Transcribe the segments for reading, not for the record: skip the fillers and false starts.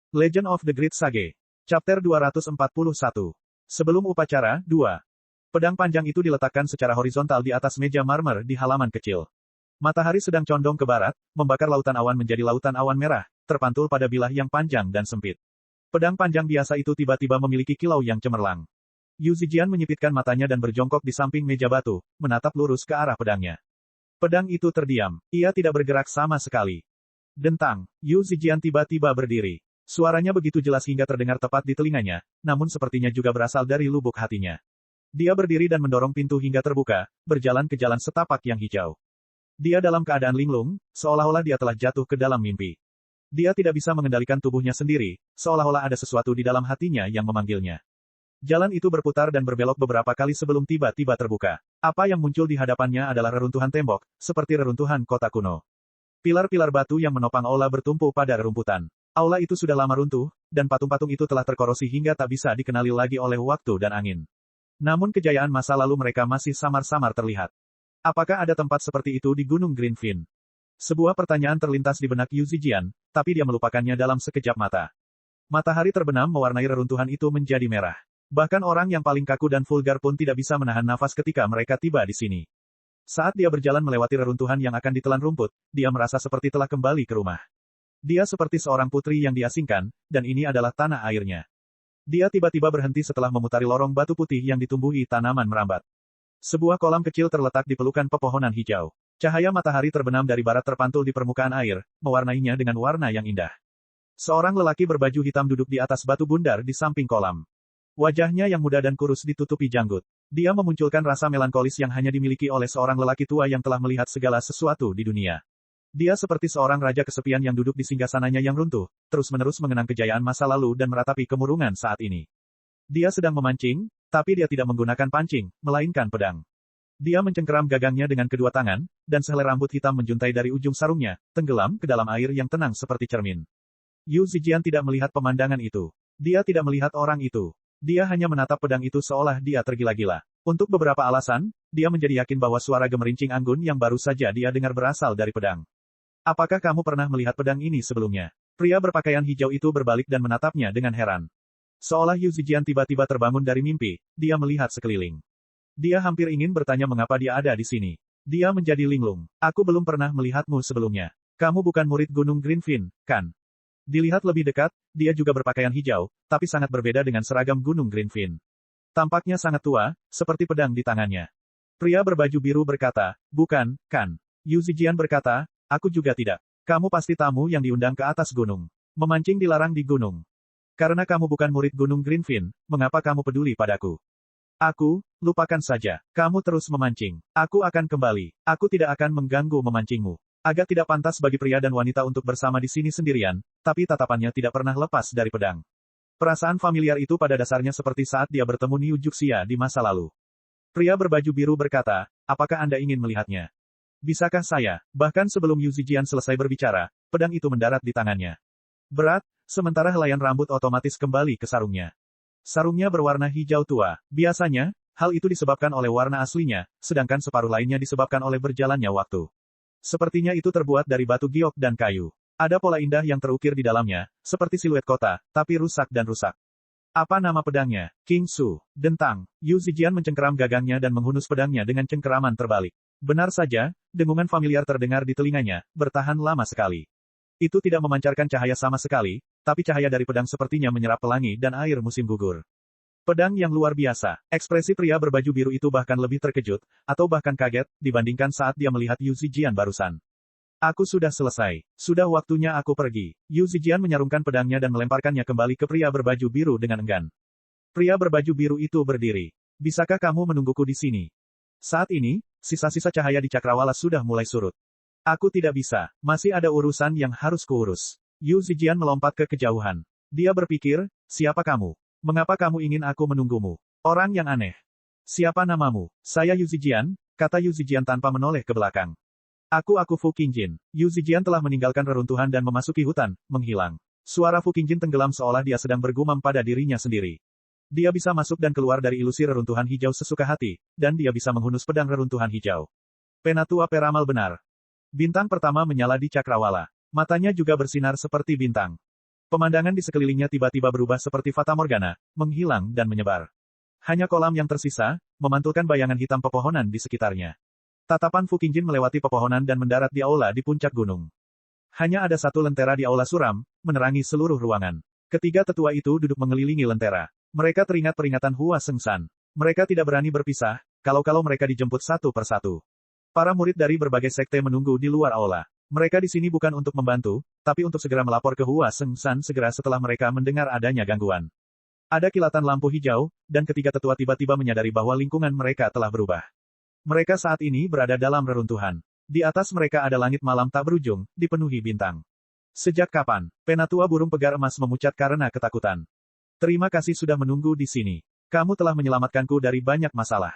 Legend of the Great Sage. Chapter 241. Sebelum upacara, 2. Pedang panjang itu diletakkan secara horizontal di atas meja marmer di halaman kecil. Matahari sedang condong ke barat, membakar lautan awan menjadi lautan awan merah, terpantul pada bilah yang panjang dan sempit. Pedang panjang biasa itu tiba-tiba memiliki kilau yang cemerlang. Yu Zijian menyipitkan matanya dan berjongkok di samping meja batu, menatap lurus ke arah pedangnya. Pedang itu terdiam. Ia tidak bergerak sama sekali. Dentang, Yu Zijian tiba-tiba berdiri. Suaranya begitu jelas hingga terdengar tepat di telinganya, namun sepertinya juga berasal dari lubuk hatinya. Dia berdiri dan mendorong pintu hingga terbuka, berjalan ke jalan setapak yang hijau. Dia dalam keadaan linglung, seolah-olah dia telah jatuh ke dalam mimpi. Dia tidak bisa mengendalikan tubuhnya sendiri, seolah-olah ada sesuatu di dalam hatinya yang memanggilnya. Jalan itu berputar dan berbelok beberapa kali sebelum tiba-tiba terbuka. Apa yang muncul di hadapannya adalah reruntuhan tembok, seperti reruntuhan kota kuno. Pilar-pilar batu yang menopang aula bertumpu pada rerumputan. Aula itu sudah lama runtuh, dan patung-patung itu telah terkorosi hingga tak bisa dikenali lagi oleh waktu dan angin. Namun kejayaan masa lalu mereka masih samar-samar terlihat. Apakah ada tempat seperti itu di Gunung Greenfin? Sebuah pertanyaan terlintas di benak Yu Zijian, tapi dia melupakannya dalam sekejap mata. Matahari terbenam mewarnai reruntuhan itu menjadi merah. Bahkan orang yang paling kaku dan vulgar pun tidak bisa menahan nafas ketika mereka tiba di sini. Saat dia berjalan melewati reruntuhan yang akan ditelan rumput, dia merasa seperti telah kembali ke rumah. Dia seperti seorang putri yang diasingkan, dan ini adalah tanah airnya. Dia tiba-tiba berhenti setelah memutari lorong batu putih yang ditumbuhi tanaman merambat. Sebuah kolam kecil terletak di pelukan pepohonan hijau. Cahaya matahari terbenam dari barat terpantul di permukaan air, mewarnainya dengan warna yang indah. Seorang lelaki berbaju hitam duduk di atas batu bundar di samping kolam. Wajahnya yang muda dan kurus ditutupi janggut. Dia memunculkan rasa melankolis yang hanya dimiliki oleh seorang lelaki tua yang telah melihat segala sesuatu di dunia. Dia seperti seorang raja kesepian yang duduk di singgasananya yang runtuh, terus-menerus mengenang kejayaan masa lalu dan meratapi kemurungan saat ini. Dia sedang memancing, tapi dia tidak menggunakan pancing, melainkan pedang. Dia mencengkeram gagangnya dengan kedua tangan, dan sehelai rambut hitam menjuntai dari ujung sarungnya, tenggelam ke dalam air yang tenang seperti cermin. Yu Zijian tidak melihat pemandangan itu. Dia tidak melihat orang itu. Dia hanya menatap pedang itu seolah dia tergila-gila. Untuk beberapa alasan, dia menjadi yakin bahwa suara gemerincing anggun yang baru saja dia dengar berasal dari pedang. Apakah kamu pernah melihat pedang ini sebelumnya? Pria berpakaian hijau itu berbalik dan menatapnya dengan heran. Seolah Yu Zijian tiba-tiba terbangun dari mimpi, dia melihat sekeliling. Dia hampir ingin bertanya mengapa dia ada di sini. Dia menjadi linglung. Aku belum pernah melihatmu sebelumnya. Kamu bukan murid Gunung Greenfin, kan? Dilihat lebih dekat, dia juga berpakaian hijau, tapi sangat berbeda dengan seragam Gunung Greenfin. Tampaknya sangat tua, seperti pedang di tangannya. Pria berbaju biru berkata, bukan, kan? Yu Zijian berkata, aku juga tidak. Kamu pasti tamu yang diundang ke atas gunung. Memancing dilarang di gunung. Karena kamu bukan murid Gunung Greenfin, mengapa kamu peduli padaku? Aku, lupakan saja. Kamu terus memancing. Aku akan kembali. Aku tidak akan mengganggu memancingmu. Agak tidak pantas bagi pria dan wanita untuk bersama di sini sendirian, tapi tatapannya tidak pernah lepas dari pedang. Perasaan familiar itu pada dasarnya seperti saat dia bertemu Niu Juxia di masa lalu. Pria berbaju biru berkata, apakah Anda ingin melihatnya? Bisakah saya? Bahkan sebelum Yu Zijian selesai berbicara, pedang itu mendarat di tangannya. Berat, sementara helaian rambut otomatis kembali ke sarungnya. Sarungnya berwarna hijau tua. Biasanya, hal itu disebabkan oleh warna aslinya, sedangkan separuh lainnya disebabkan oleh berjalannya waktu. Sepertinya itu terbuat dari batu giok dan kayu. Ada pola indah yang terukir di dalamnya, seperti siluet kota, tapi rusak dan rusak. Apa nama pedangnya? King Su. Dentang. Yu Zijian mencengkeram gagangnya dan menghunus pedangnya dengan cengkeraman terbalik. Benar saja, dengungan familiar terdengar di telinganya, bertahan lama sekali. Itu tidak memancarkan cahaya sama sekali, tapi cahaya dari pedang sepertinya menyerap pelangi dan air musim gugur. Pedang yang luar biasa. Ekspresi pria berbaju biru itu bahkan lebih terkejut, atau bahkan kaget, dibandingkan saat dia melihat Yu Zijian barusan. Aku sudah selesai. Sudah waktunya aku pergi. Yu Zijian menyarungkan pedangnya dan melemparkannya kembali ke pria berbaju biru dengan enggan. Pria berbaju biru itu berdiri. Bisakah kamu menungguku di sini? Saat ini, sisa-sisa cahaya di cakrawala sudah mulai surut. Aku tidak bisa. Masih ada urusan yang harus kuurus. Yu Zijian melompat ke kejauhan. Dia berpikir, siapa kamu? Mengapa kamu ingin aku menunggumu? Orang yang aneh. Siapa namamu? Saya Yu Zijian, kata Yu Zijian tanpa menoleh ke belakang. Aku Fu Qingjin. Yu Zijian telah meninggalkan reruntuhan dan memasuki hutan, menghilang. Suara Fu Qingjin tenggelam seolah dia sedang bergumam pada dirinya sendiri. Dia bisa masuk dan keluar dari ilusi reruntuhan hijau sesuka hati, dan dia bisa menghunus pedang reruntuhan hijau. Penatua peramal benar. Bintang pertama menyala di cakrawala. Matanya juga bersinar seperti bintang. Pemandangan di sekelilingnya tiba-tiba berubah seperti fatamorgana, menghilang dan menyebar. Hanya kolam yang tersisa, memantulkan bayangan hitam pepohonan di sekitarnya. Tatapan Fu Qingjin melewati pepohonan dan mendarat di aula di puncak gunung. Hanya ada satu lentera di aula suram, menerangi seluruh ruangan. Ketiga tetua itu duduk mengelilingi lentera. Mereka teringat peringatan Hua Sengshan. Mereka tidak berani berpisah, kalau mereka dijemput satu persatu. Para murid dari berbagai sekte menunggu di luar aula. Mereka di sini bukan untuk membantu, tapi untuk segera melapor ke Hua Sengshan segera setelah mereka mendengar adanya gangguan. Ada kilatan lampu hijau, dan ketiga tetua tiba-tiba menyadari bahwa lingkungan mereka telah berubah. Mereka saat ini berada dalam reruntuhan. Di atas mereka ada langit malam tak berujung, dipenuhi bintang. Sejak kapan? Penatua burung pegar emas memucat karena ketakutan. Terima kasih sudah menunggu di sini. Kamu telah menyelamatkanku dari banyak masalah.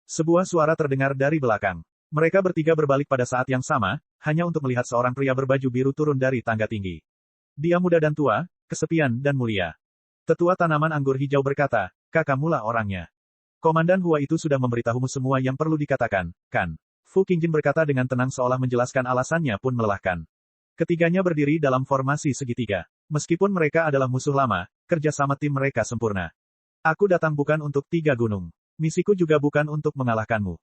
Sebuah suara terdengar dari belakang. Mereka bertiga berbalik pada saat yang sama, hanya untuk melihat seorang pria berbaju biru turun dari tangga tinggi. Dia muda dan tua, kesepian dan mulia. Tetua tanaman anggur hijau berkata, "Kakamulah orangnya." Komandan Hua itu sudah memberitahumu semua yang perlu dikatakan, kan? Fu Qingjin berkata dengan tenang seolah menjelaskan alasannya pun melelahkan. Ketiganya berdiri dalam formasi segitiga. Meskipun mereka adalah musuh lama, kerjasama tim mereka sempurna. Aku datang bukan untuk 3 gunung. Misiku juga bukan untuk mengalahkanmu.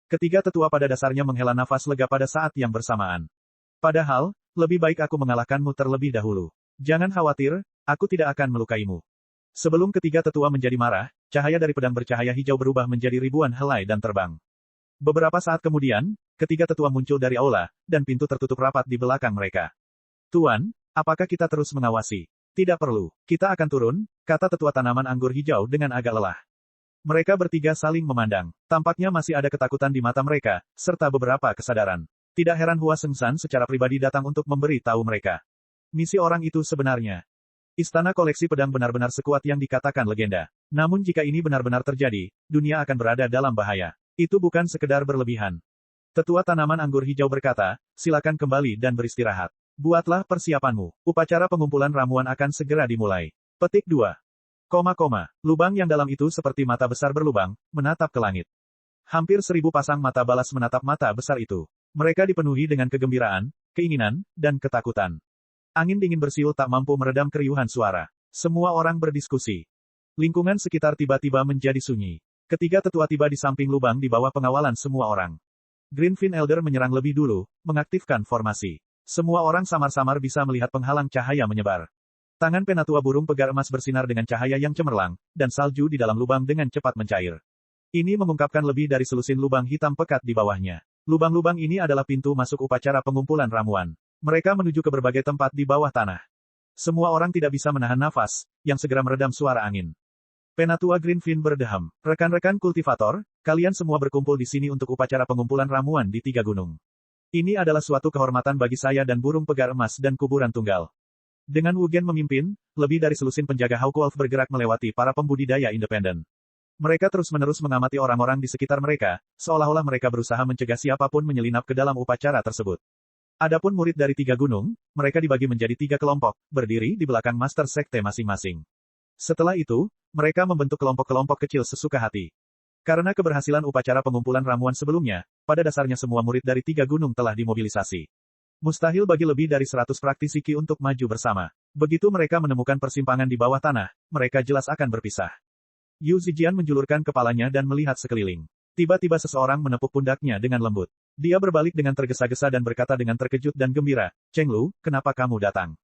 Ketiga tetua pada dasarnya menghela nafas lega pada saat yang bersamaan. Padahal, lebih baik aku mengalahkanmu terlebih dahulu. Jangan khawatir, aku tidak akan melukaimu. Sebelum ketiga tetua menjadi marah, cahaya dari pedang bercahaya hijau berubah menjadi ribuan helai dan terbang. Beberapa saat kemudian, ketiga tetua muncul dari aula, dan pintu tertutup rapat di belakang mereka. Tuan, apakah kita terus mengawasi? Tidak perlu. Kita akan turun, kata tetua tanaman anggur hijau dengan agak lelah. Mereka bertiga saling memandang. Tampaknya masih ada ketakutan di mata mereka, serta beberapa kesadaran. Tidak heran Hua Sengshan secara pribadi datang untuk memberi tahu mereka. Misi orang itu sebenarnya. Istana koleksi pedang benar-benar sekuat yang dikatakan legenda. Namun jika ini benar-benar terjadi, dunia akan berada dalam bahaya. Itu bukan sekedar berlebihan. Tetua tanaman anggur hijau berkata, silakan kembali dan beristirahat. Buatlah persiapanmu. Upacara pengumpulan ramuan akan segera dimulai. Petik 2. Lubang yang dalam itu seperti mata besar berlubang, menatap ke langit. Hampir 1000 pasang mata balas menatap mata besar itu. Mereka dipenuhi dengan kegembiraan, keinginan, dan ketakutan. Angin dingin bersiul tak mampu meredam keriuhan suara. Semua orang berdiskusi. Lingkungan sekitar tiba-tiba menjadi sunyi. Ketiga tetua tiba di samping lubang di bawah pengawalan semua orang. Greenfin Elder menyerang lebih dulu, mengaktifkan formasi. Semua orang samar-samar bisa melihat penghalang cahaya menyebar. Tangan penatua burung pegar emas bersinar dengan cahaya yang cemerlang, dan salju di dalam lubang dengan cepat mencair. Ini mengungkapkan lebih dari selusin lubang hitam pekat di bawahnya. Lubang-lubang ini adalah pintu masuk upacara pengumpulan ramuan. Mereka menuju ke berbagai tempat di bawah tanah. Semua orang tidak bisa menahan nafas, yang segera meredam suara angin. Penatua Greenfin berdeham. Rekan-rekan kultivator, kalian semua berkumpul di sini untuk upacara pengumpulan ramuan di 3 gunung. Ini adalah suatu kehormatan bagi saya dan burung pegar emas dan kuburan tunggal. Dengan Wu Gen memimpin, lebih dari selusin penjaga Hawkwolf bergerak melewati para pembudidaya independen. Mereka terus-menerus mengamati orang-orang di sekitar mereka, seolah-olah mereka berusaha mencegah siapapun menyelinap ke dalam upacara tersebut. Adapun murid dari 3 gunung, mereka dibagi menjadi 3 kelompok, berdiri di belakang master sekte masing-masing. Setelah itu, mereka membentuk kelompok-kelompok kecil sesuka hati. Karena keberhasilan upacara pengumpulan ramuan sebelumnya, pada dasarnya semua murid dari 3 gunung telah dimobilisasi. Mustahil bagi lebih dari 100 praktisi Qi untuk maju bersama. Begitu mereka menemukan persimpangan di bawah tanah, mereka jelas akan berpisah. Yu Zijian menjulurkan kepalanya dan melihat sekeliling. Tiba-tiba seseorang menepuk pundaknya dengan lembut. Dia berbalik dengan tergesa-gesa dan berkata dengan terkejut dan gembira, Cheng Lu, kenapa kamu datang?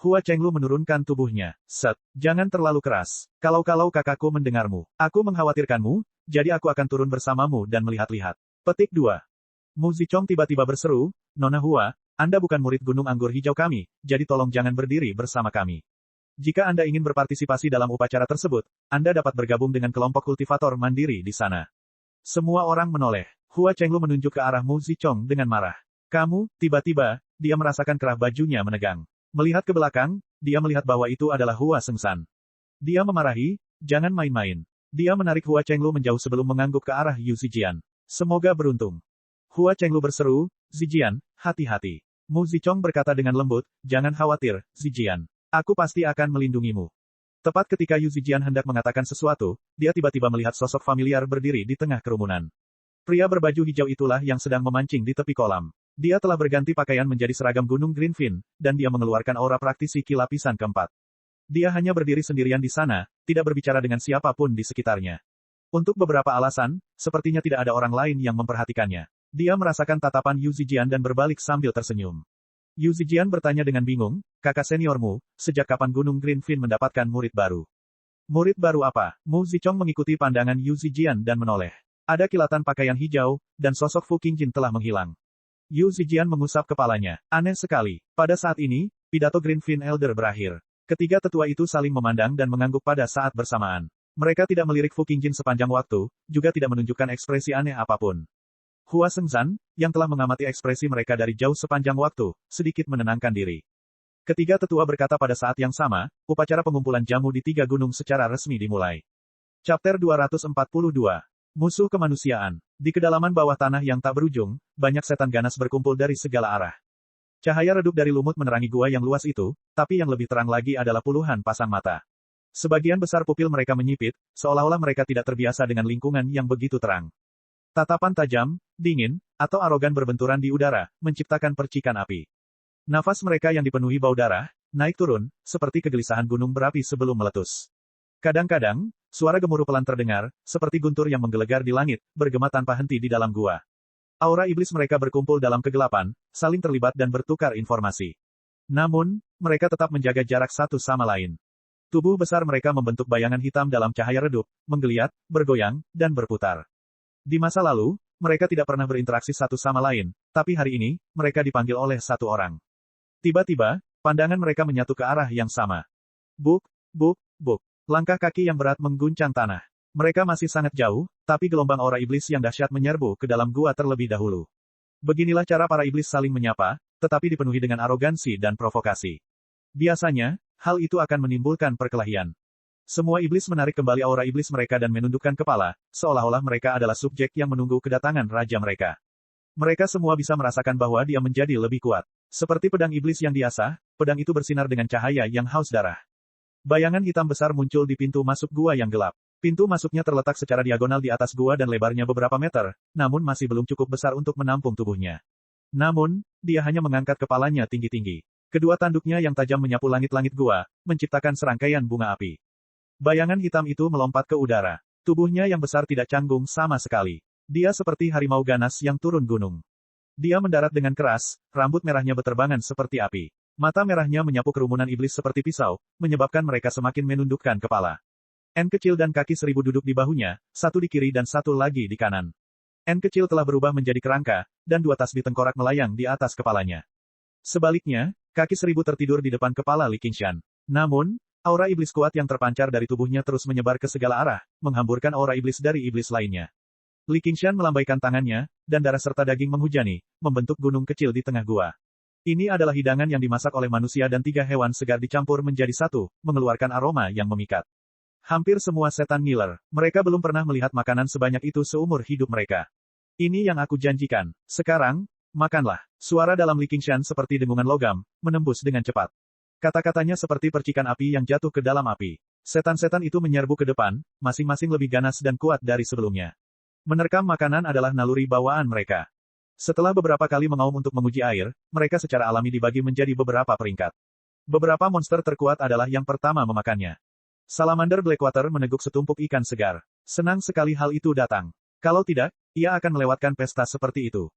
Hua Cheng Lu menurunkan tubuhnya. Set, jangan terlalu keras. Kalau kakakku mendengarmu, aku mengkhawatirkanmu, jadi aku akan turun bersamamu dan melihat-lihat. Petik 2. Mu Zichong tiba-tiba berseru, Nona Hua, Anda bukan murid Gunung Anggur Hijau kami, jadi tolong jangan berdiri bersama kami. Jika Anda ingin berpartisipasi dalam upacara tersebut, Anda dapat bergabung dengan kelompok kultivator mandiri di sana. Semua orang menoleh. Hua Cheng Lu menunjuk ke arah Mu Zichong dengan marah. Kamu, tiba-tiba, dia merasakan kerah bajunya menegang. Melihat ke belakang, dia melihat bahwa itu adalah Hua Sengshan. Dia memarahi, jangan main-main. Dia menarik Hua Cheng Lu menjauh sebelum mengangguk ke arah Yu Zijian. Semoga beruntung. Hua Cheng Lu berseru, Zijian, hati-hati. Mu Zichong berkata dengan lembut, jangan khawatir, Zijian. Aku pasti akan melindungimu. Tepat ketika Yu Zijian hendak mengatakan sesuatu, dia tiba-tiba melihat sosok familiar berdiri di tengah kerumunan. Pria berbaju hijau itulah yang sedang memancing di tepi kolam. Dia telah berganti pakaian menjadi seragam Gunung Greenfin, dan dia mengeluarkan aura praktisi Ki lapisan keempat. Dia hanya berdiri sendirian di sana, tidak berbicara dengan siapapun di sekitarnya. Untuk beberapa alasan, sepertinya tidak ada orang lain yang memperhatikannya. Dia merasakan tatapan Yu Zijian dan berbalik sambil tersenyum. Yu Zijian bertanya dengan bingung, kakak seniormu, sejak kapan Gunung Greenfin mendapatkan murid baru? Murid baru apa? Mu Zichong mengikuti pandangan Yu Zijian dan menoleh. Ada kilatan pakaian hijau, dan sosok Fu Qingjin telah menghilang. Yu Zijian mengusap kepalanya. Aneh sekali. Pada saat ini, pidato Greenfin Elder berakhir. Ketiga tetua itu saling memandang dan mengangguk pada saat bersamaan. Mereka tidak melirik Fu Qingjin sepanjang waktu, juga tidak menunjukkan ekspresi aneh apapun. Hua Shengzhan, yang telah mengamati ekspresi mereka dari jauh sepanjang waktu, sedikit menenangkan diri. Ketiga tetua berkata pada saat yang sama, upacara pengumpulan jamu di tiga gunung secara resmi dimulai. Chapter 242. Musuh kemanusiaan. Di kedalaman bawah tanah yang tak berujung, banyak setan ganas berkumpul dari segala arah. Cahaya redup dari lumut menerangi gua yang luas itu, tapi yang lebih terang lagi adalah puluhan pasang mata. Sebagian besar pupil mereka menyipit, seolah-olah mereka tidak terbiasa dengan lingkungan yang begitu terang. Tatapan tajam, dingin, atau arogan berbenturan di udara, menciptakan percikan api. Nafas mereka yang dipenuhi bau darah, naik turun, seperti kegelisahan gunung berapi sebelum meletus. Kadang-kadang, suara gemuruh pelan terdengar, seperti guntur yang menggelegar di langit, bergema tanpa henti di dalam gua. Aura iblis mereka berkumpul dalam kegelapan, saling terlibat dan bertukar informasi. Namun, mereka tetap menjaga jarak satu sama lain. Tubuh besar mereka membentuk bayangan hitam dalam cahaya redup, menggeliat, bergoyang, dan berputar. Di masa lalu, mereka tidak pernah berinteraksi satu sama lain, tapi hari ini, mereka dipanggil oleh satu orang. Tiba-tiba, pandangan mereka menyatu ke arah yang sama. Buk, buk, buk. Langkah kaki yang berat mengguncang tanah. Mereka masih sangat jauh, tapi gelombang aura iblis yang dahsyat menyerbu ke dalam gua terlebih dahulu. Beginilah cara para iblis saling menyapa, tetapi dipenuhi dengan arogansi dan provokasi. Biasanya, hal itu akan menimbulkan perkelahian. Semua iblis menarik kembali aura iblis mereka dan menundukkan kepala, seolah-olah mereka adalah subjek yang menunggu kedatangan raja mereka. Mereka semua bisa merasakan bahwa dia menjadi lebih kuat. Seperti pedang iblis yang diasah, pedang itu bersinar dengan cahaya yang haus darah. Bayangan hitam besar muncul di pintu masuk gua yang gelap. Pintu masuknya terletak secara diagonal di atas gua dan lebarnya beberapa meter, namun masih belum cukup besar untuk menampung tubuhnya. Namun, dia hanya mengangkat kepalanya tinggi-tinggi. Kedua tanduknya yang tajam menyapu langit-langit gua, menciptakan serangkaian bunga api. Bayangan hitam itu melompat ke udara. Tubuhnya yang besar tidak canggung sama sekali. Dia seperti harimau ganas yang turun gunung. Dia mendarat dengan keras, rambut merahnya beterbangan seperti api. Mata merahnya menyapu kerumunan iblis seperti pisau, menyebabkan mereka semakin menundukkan kepala. N kecil dan kaki seribu duduk di bahunya, satu di kiri dan satu lagi di kanan. N kecil telah berubah menjadi kerangka, dan dua tasbih tengkorak melayang di atas kepalanya. Sebaliknya, kaki seribu tertidur di depan kepala Li Qingshan. Namun, aura iblis kuat yang terpancar dari tubuhnya terus menyebar ke segala arah, menghamburkan aura iblis dari iblis lainnya. Li Qingshan melambaikan tangannya, dan darah serta daging menghujani, membentuk gunung kecil di tengah gua. Ini adalah hidangan yang dimasak oleh manusia dan tiga hewan segar dicampur menjadi satu, mengeluarkan aroma yang memikat. Hampir semua setan ngiler. Mereka belum pernah melihat makanan sebanyak itu seumur hidup mereka. Ini yang aku janjikan. Sekarang, makanlah. Suara dalam Li Qingshan seperti dengungan logam, menembus dengan cepat. Kata-katanya seperti percikan api yang jatuh ke dalam api. Setan-setan itu menyerbu ke depan, masing-masing lebih ganas dan kuat dari sebelumnya. Menerkam makanan adalah naluri bawaan mereka. Setelah beberapa kali mengaum untuk menguji air, mereka secara alami dibagi menjadi beberapa peringkat. Beberapa monster terkuat adalah yang pertama memakannya. Salamander Blackwater meneguk setumpuk ikan segar. Senang sekali hal itu datang. Kalau tidak, ia akan melewatkan pesta seperti itu.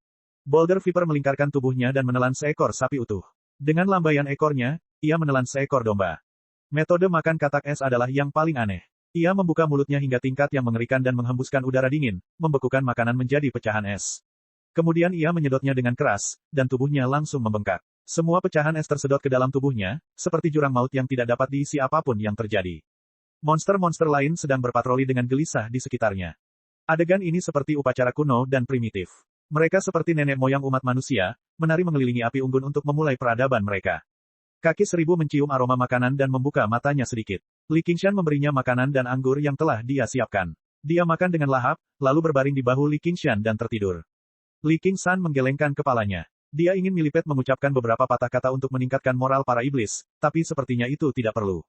Boulder Viper melingkarkan tubuhnya dan menelan seekor sapi utuh. Dengan lambaian ekornya, ia menelan seekor domba. Metode makan katak es adalah yang paling aneh. Ia membuka mulutnya hingga tingkat yang mengerikan dan menghembuskan udara dingin, membekukan makanan menjadi pecahan es. Kemudian ia menyedotnya dengan keras, dan tubuhnya langsung membengkak. Semua pecahan es tersedot ke dalam tubuhnya, seperti jurang maut yang tidak dapat diisi apapun yang terjadi. Monster-monster lain sedang berpatroli dengan gelisah di sekitarnya. Adegan ini seperti upacara kuno dan primitif. Mereka seperti nenek moyang umat manusia, menari mengelilingi api unggun untuk memulai peradaban mereka. Kaki seribu mencium aroma makanan dan membuka matanya sedikit. Li Qingshan memberinya makanan dan anggur yang telah dia siapkan. Dia makan dengan lahap, lalu berbaring di bahu Li Qingshan dan tertidur. Li Qingshan menggelengkan kepalanya. Dia ingin milipet mengucapkan beberapa patah kata untuk meningkatkan moral para iblis, tapi sepertinya itu tidak perlu.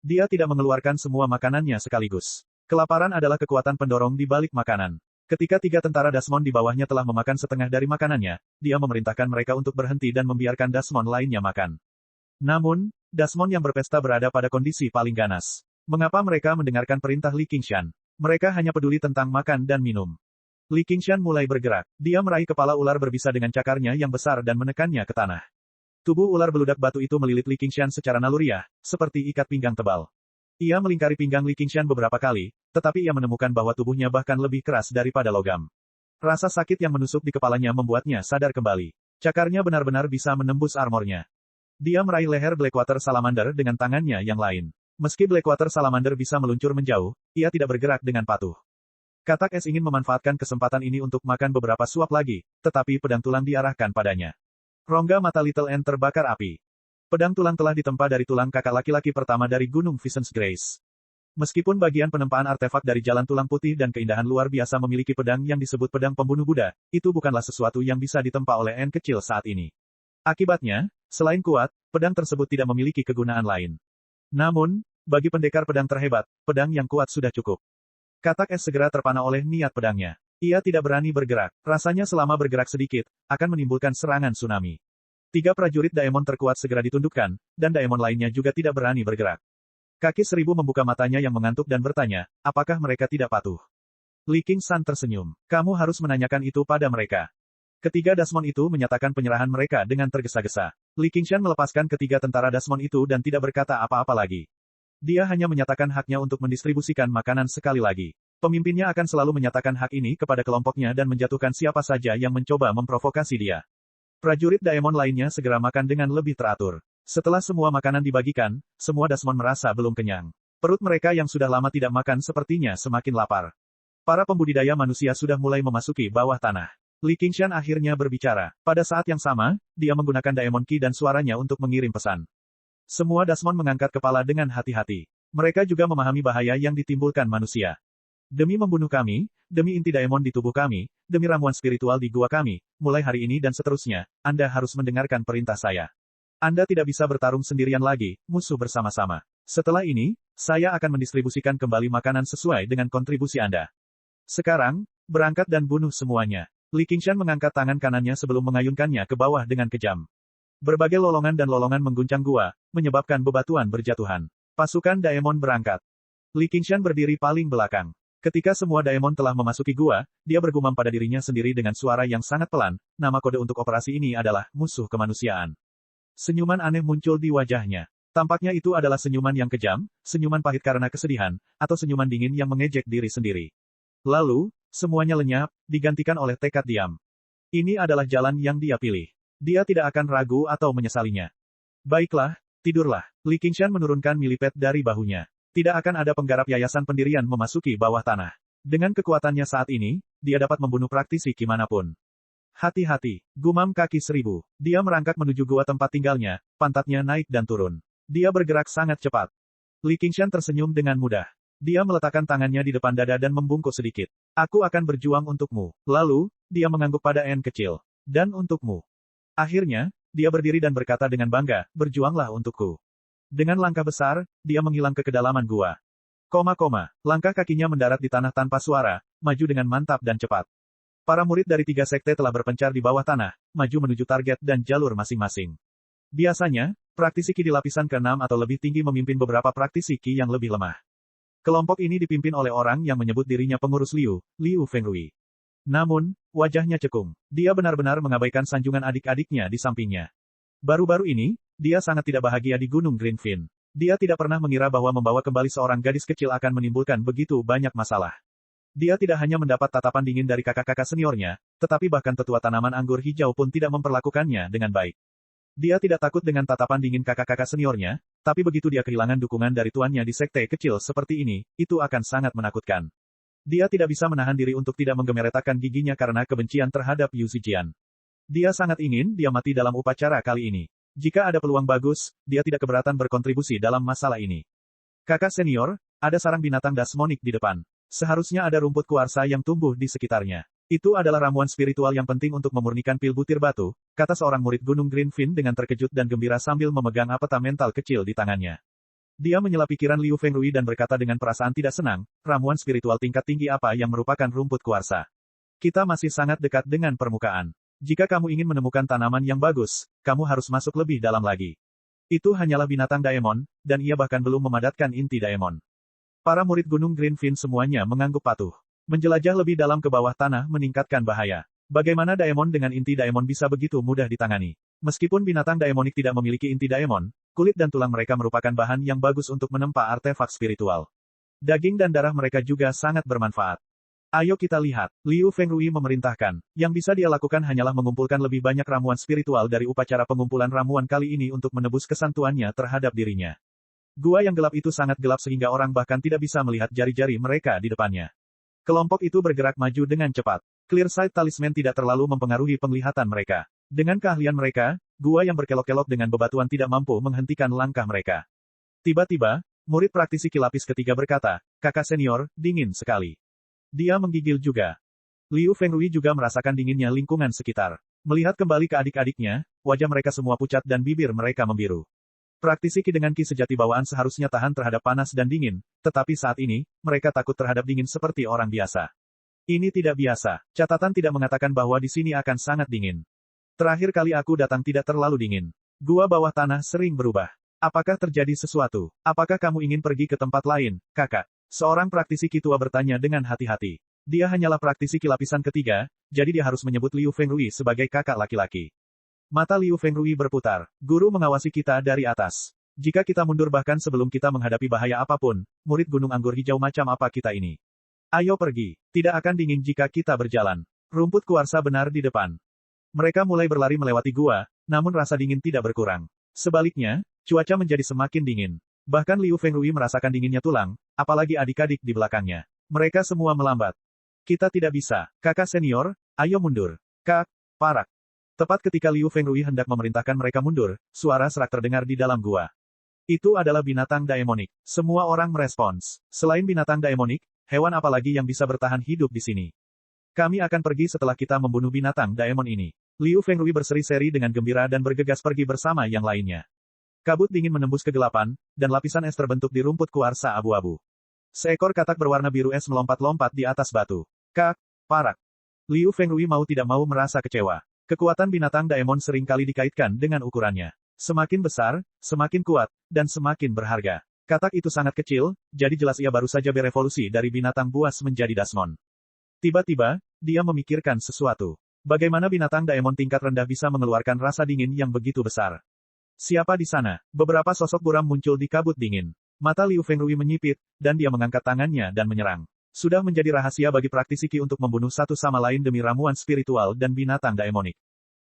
Dia tidak mengeluarkan semua makanannya sekaligus. Kelaparan adalah kekuatan pendorong di balik makanan. Ketika 3 tentara Dasmon di bawahnya telah memakan setengah dari makanannya, dia memerintahkan mereka untuk berhenti dan membiarkan Dasmon lainnya makan. Namun, Dasmon yang berpesta berada pada kondisi paling ganas. Mengapa mereka mendengarkan perintah Li Qingshan? Mereka hanya peduli tentang makan dan minum. Li Qingshan mulai bergerak. Dia meraih kepala ular berbisa dengan cakarnya yang besar dan menekannya ke tanah. Tubuh ular beludak batu itu melilit Li Qingshan secara naluriah, seperti ikat pinggang tebal. Ia melingkari pinggang Li Qingshan beberapa kali, tetapi ia menemukan bahwa tubuhnya bahkan lebih keras daripada logam. Rasa sakit yang menusuk di kepalanya membuatnya sadar kembali. Cakarnya benar-benar bisa menembus armornya. Dia meraih leher Blackwater Salamander dengan tangannya yang lain. Meski Blackwater Salamander bisa meluncur menjauh, ia tidak bergerak dengan patuh. Katak es ingin memanfaatkan kesempatan ini untuk makan beberapa suap lagi, tetapi pedang tulang diarahkan padanya. Rongga mata Little Ant terbakar api. Pedang tulang telah ditempa dari tulang kakak laki-laki pertama dari Gunung Visions Grace. Meskipun bagian penempaan artefak dari jalan tulang putih dan keindahan luar biasa memiliki pedang yang disebut pedang pembunuh Buddha, itu bukanlah sesuatu yang bisa ditempa oleh Ant kecil saat ini. Akibatnya, selain kuat, pedang tersebut tidak memiliki kegunaan lain. Namun, bagi pendekar pedang terhebat, pedang yang kuat sudah cukup. Katak es segera terpana oleh niat pedangnya. Ia tidak berani bergerak. Rasanya selama bergerak sedikit, akan menimbulkan serangan tsunami. 3 prajurit Daemon terkuat segera ditundukkan, dan Daemon lainnya juga tidak berani bergerak. Kaki 1000 membuka matanya yang mengantuk dan bertanya, apakah mereka tidak patuh? Li Qingshan tersenyum. Kamu harus menanyakan itu pada mereka. Ketiga Dasmon itu menyatakan penyerahan mereka dengan tergesa-gesa. Li Qingshan melepaskan ketiga tentara Dasmon itu dan tidak berkata apa-apa lagi. Dia hanya menyatakan haknya untuk mendistribusikan makanan sekali lagi. Pemimpinnya akan selalu menyatakan hak ini kepada kelompoknya dan menjatuhkan siapa saja yang mencoba memprovokasi dia. Prajurit Daemon lainnya segera makan dengan lebih teratur. Setelah semua makanan dibagikan, semua Dasmon merasa belum kenyang. Perut mereka yang sudah lama tidak makan sepertinya semakin lapar. Para pembudidaya manusia sudah mulai memasuki bawah tanah. Li Qingshan akhirnya berbicara. Pada saat yang sama, dia menggunakan Daemon Ki dan suaranya untuk mengirim pesan. Semua Dasmon mengangkat kepala dengan hati-hati. Mereka juga memahami bahaya yang ditimbulkan manusia. Demi membunuh kami, demi inti Daemon di tubuh kami, demi ramuan spiritual di gua kami, mulai hari ini dan seterusnya, Anda harus mendengarkan perintah saya. Anda tidak bisa bertarung sendirian lagi, musuh bersama-sama. Setelah ini, saya akan mendistribusikan kembali makanan sesuai dengan kontribusi Anda. Sekarang, berangkat dan bunuh semuanya. Li Qingshan mengangkat tangan kanannya sebelum mengayunkannya ke bawah dengan kejam. Berbagai lolongan dan lolongan mengguncang gua, menyebabkan bebatuan berjatuhan. Pasukan Daemon berangkat. Li Qingshan berdiri paling belakang. Ketika semua Daemon telah memasuki gua, dia bergumam pada dirinya sendiri dengan suara yang sangat pelan, nama kode untuk operasi ini adalah musuh kemanusiaan. Senyuman aneh muncul di wajahnya. Tampaknya itu adalah senyuman yang kejam, senyuman pahit karena kesedihan, atau senyuman dingin yang mengejek diri sendiri. Lalu, semuanya lenyap, digantikan oleh tekad diam. Ini adalah jalan yang dia pilih. Dia tidak akan ragu atau menyesalinya. Baiklah, tidurlah. Li Qingshan menurunkan milipet dari bahunya. Tidak akan ada penggarap yayasan pendirian memasuki bawah tanah. Dengan kekuatannya saat ini, dia dapat membunuh praktisi dimanapun. Hati-hati, gumam kaki 1000. Dia merangkak menuju gua tempat tinggalnya, pantatnya naik dan turun. Dia bergerak sangat cepat. Li Qingshan tersenyum dengan mudah. Dia meletakkan tangannya di depan dada dan membungkuk sedikit. Aku akan berjuang untukmu. Lalu, dia mengangguk pada N kecil. Dan untukmu. Akhirnya, dia berdiri dan berkata dengan bangga, berjuanglah untukku. Dengan langkah besar, dia menghilang ke kedalaman gua. Langkah kakinya mendarat di tanah tanpa suara, maju dengan mantap dan cepat. Para murid dari 3 sekte telah berpencar di bawah tanah, maju menuju target dan jalur masing-masing. Biasanya, praktisi Ki di lapisan ke-6 atau lebih tinggi memimpin beberapa praktisi Ki yang lebih lemah. Kelompok ini dipimpin oleh orang yang menyebut dirinya pengurus Liu Fengrui. Namun, wajahnya cekung. Dia benar-benar mengabaikan sanjungan adik-adiknya di sampingnya. Baru-baru ini, dia sangat tidak bahagia di Gunung Greenfin. Dia tidak pernah mengira bahwa membawa kembali seorang gadis kecil akan menimbulkan begitu banyak masalah. Dia tidak hanya mendapat tatapan dingin dari kakak-kakak seniornya, tetapi bahkan tetua tanaman anggur hijau pun tidak memperlakukannya dengan baik. Dia tidak takut dengan tatapan dingin kakak-kakak seniornya, tapi begitu dia kehilangan dukungan dari tuannya di sekte kecil seperti ini, itu akan sangat menakutkan. Dia tidak bisa menahan diri untuk tidak menggemeretakkan giginya karena kebencian terhadap Yu Zijian. Dia sangat ingin dia mati dalam upacara kali ini. Jika ada peluang bagus, dia tidak keberatan berkontribusi dalam masalah ini. Kakak senior, ada sarang binatang dasmonik di depan. Seharusnya ada rumput kuarsa yang tumbuh di sekitarnya. Itu adalah ramuan spiritual yang penting untuk memurnikan pil butir batu, kata seorang murid Gunung Greenfin dengan terkejut dan gembira sambil memegang peta mental kecil di tangannya. Dia menyela pikiran Liu Fengrui dan berkata dengan perasaan tidak senang, ramuan spiritual tingkat tinggi apa yang merupakan rumput kuarsa. Kita masih sangat dekat dengan permukaan. Jika kamu ingin menemukan tanaman yang bagus, kamu harus masuk lebih dalam lagi. Itu hanyalah binatang Daemon, dan ia bahkan belum memadatkan inti Daemon. Para murid Gunung Greenfin semuanya mengangguk patuh. Menjelajah lebih dalam ke bawah tanah meningkatkan bahaya. Bagaimana Daemon dengan inti Daemon bisa begitu mudah ditangani? Meskipun binatang Daemonik tidak memiliki inti Daemon, kulit dan tulang mereka merupakan bahan yang bagus untuk menempa artefak spiritual. Daging dan darah mereka juga sangat bermanfaat. Ayo kita lihat. Liu Fengrui memerintahkan. Yang bisa dia lakukan hanyalah mengumpulkan lebih banyak ramuan spiritual dari upacara pengumpulan ramuan kali ini untuk menebus kesantuannya terhadap dirinya. Gua yang gelap itu sangat gelap sehingga orang bahkan tidak bisa melihat jari-jari mereka di depannya. Kelompok itu bergerak maju dengan cepat. Clear Sight Talisman tidak terlalu mempengaruhi penglihatan mereka. Dengan keahlian mereka, gua yang berkelok-kelok dengan bebatuan tidak mampu menghentikan langkah mereka. Tiba-tiba, murid praktisi kilapis ketiga berkata, "Kakak senior, dingin sekali." Dia menggigil juga. Liu Fengrui juga merasakan dinginnya lingkungan sekitar. Melihat kembali ke adik-adiknya, wajah mereka semua pucat dan bibir mereka membiru. Praktisi ki dengan ki sejati bawaan seharusnya tahan terhadap panas dan dingin, tetapi saat ini, mereka takut terhadap dingin seperti orang biasa. Ini tidak biasa. Catatan tidak mengatakan bahwa di sini akan sangat dingin. Terakhir kali aku datang tidak terlalu dingin. Gua bawah tanah sering berubah. Apakah terjadi sesuatu? Apakah kamu ingin pergi ke tempat lain, kakak? Seorang praktisi ki tua bertanya dengan hati-hati. Dia hanyalah praktisi ki lapisan ketiga, jadi dia harus menyebut Liu Fengrui sebagai kakak laki-laki. Mata Liu Fengrui berputar. Guru mengawasi kita dari atas. Jika kita mundur bahkan sebelum kita menghadapi bahaya apapun, murid gunung anggur hijau macam apa kita ini? Ayo pergi. Tidak akan dingin jika kita berjalan. Rumput kuarsa benar di depan. Mereka mulai berlari melewati gua, namun rasa dingin tidak berkurang. Sebaliknya, cuaca menjadi semakin dingin. Bahkan Liu Fengrui merasakan dinginnya tulang, apalagi adik-adik di belakangnya. Mereka semua melambat. Kita tidak bisa. Kakak senior, ayo mundur. Kak, parak. Tepat ketika Liu Fengrui hendak memerintahkan mereka mundur, suara serak terdengar di dalam gua. Itu adalah binatang Daemonik. Semua orang merespons. Selain binatang Daemonik, hewan apalagi yang bisa bertahan hidup di sini? Kami akan pergi setelah kita membunuh binatang Daemon ini. Liu Fengrui berseri-seri dengan gembira dan bergegas pergi bersama yang lainnya. Kabut dingin menembus kegelapan, dan lapisan es terbentuk di rumput kuarsa abu-abu. Seekor katak berwarna biru es melompat-lompat di atas batu. Kak, parak. Liu Fengrui mau tidak mau merasa kecewa. Kekuatan binatang Daemon sering kali dikaitkan dengan ukurannya. Semakin besar, semakin kuat, dan semakin berharga. Katak itu sangat kecil, jadi jelas ia baru saja berevolusi dari binatang buas menjadi Dasmon. Tiba-tiba, dia memikirkan sesuatu. Bagaimana binatang Daemon tingkat rendah bisa mengeluarkan rasa dingin yang begitu besar? Siapa di sana? Beberapa sosok buram muncul di kabut dingin. Mata Liu Fengrui menyipit, dan dia mengangkat tangannya dan menyerang. Sudah menjadi rahasia bagi praktisi ki untuk membunuh satu sama lain demi ramuan spiritual dan binatang Daemonik.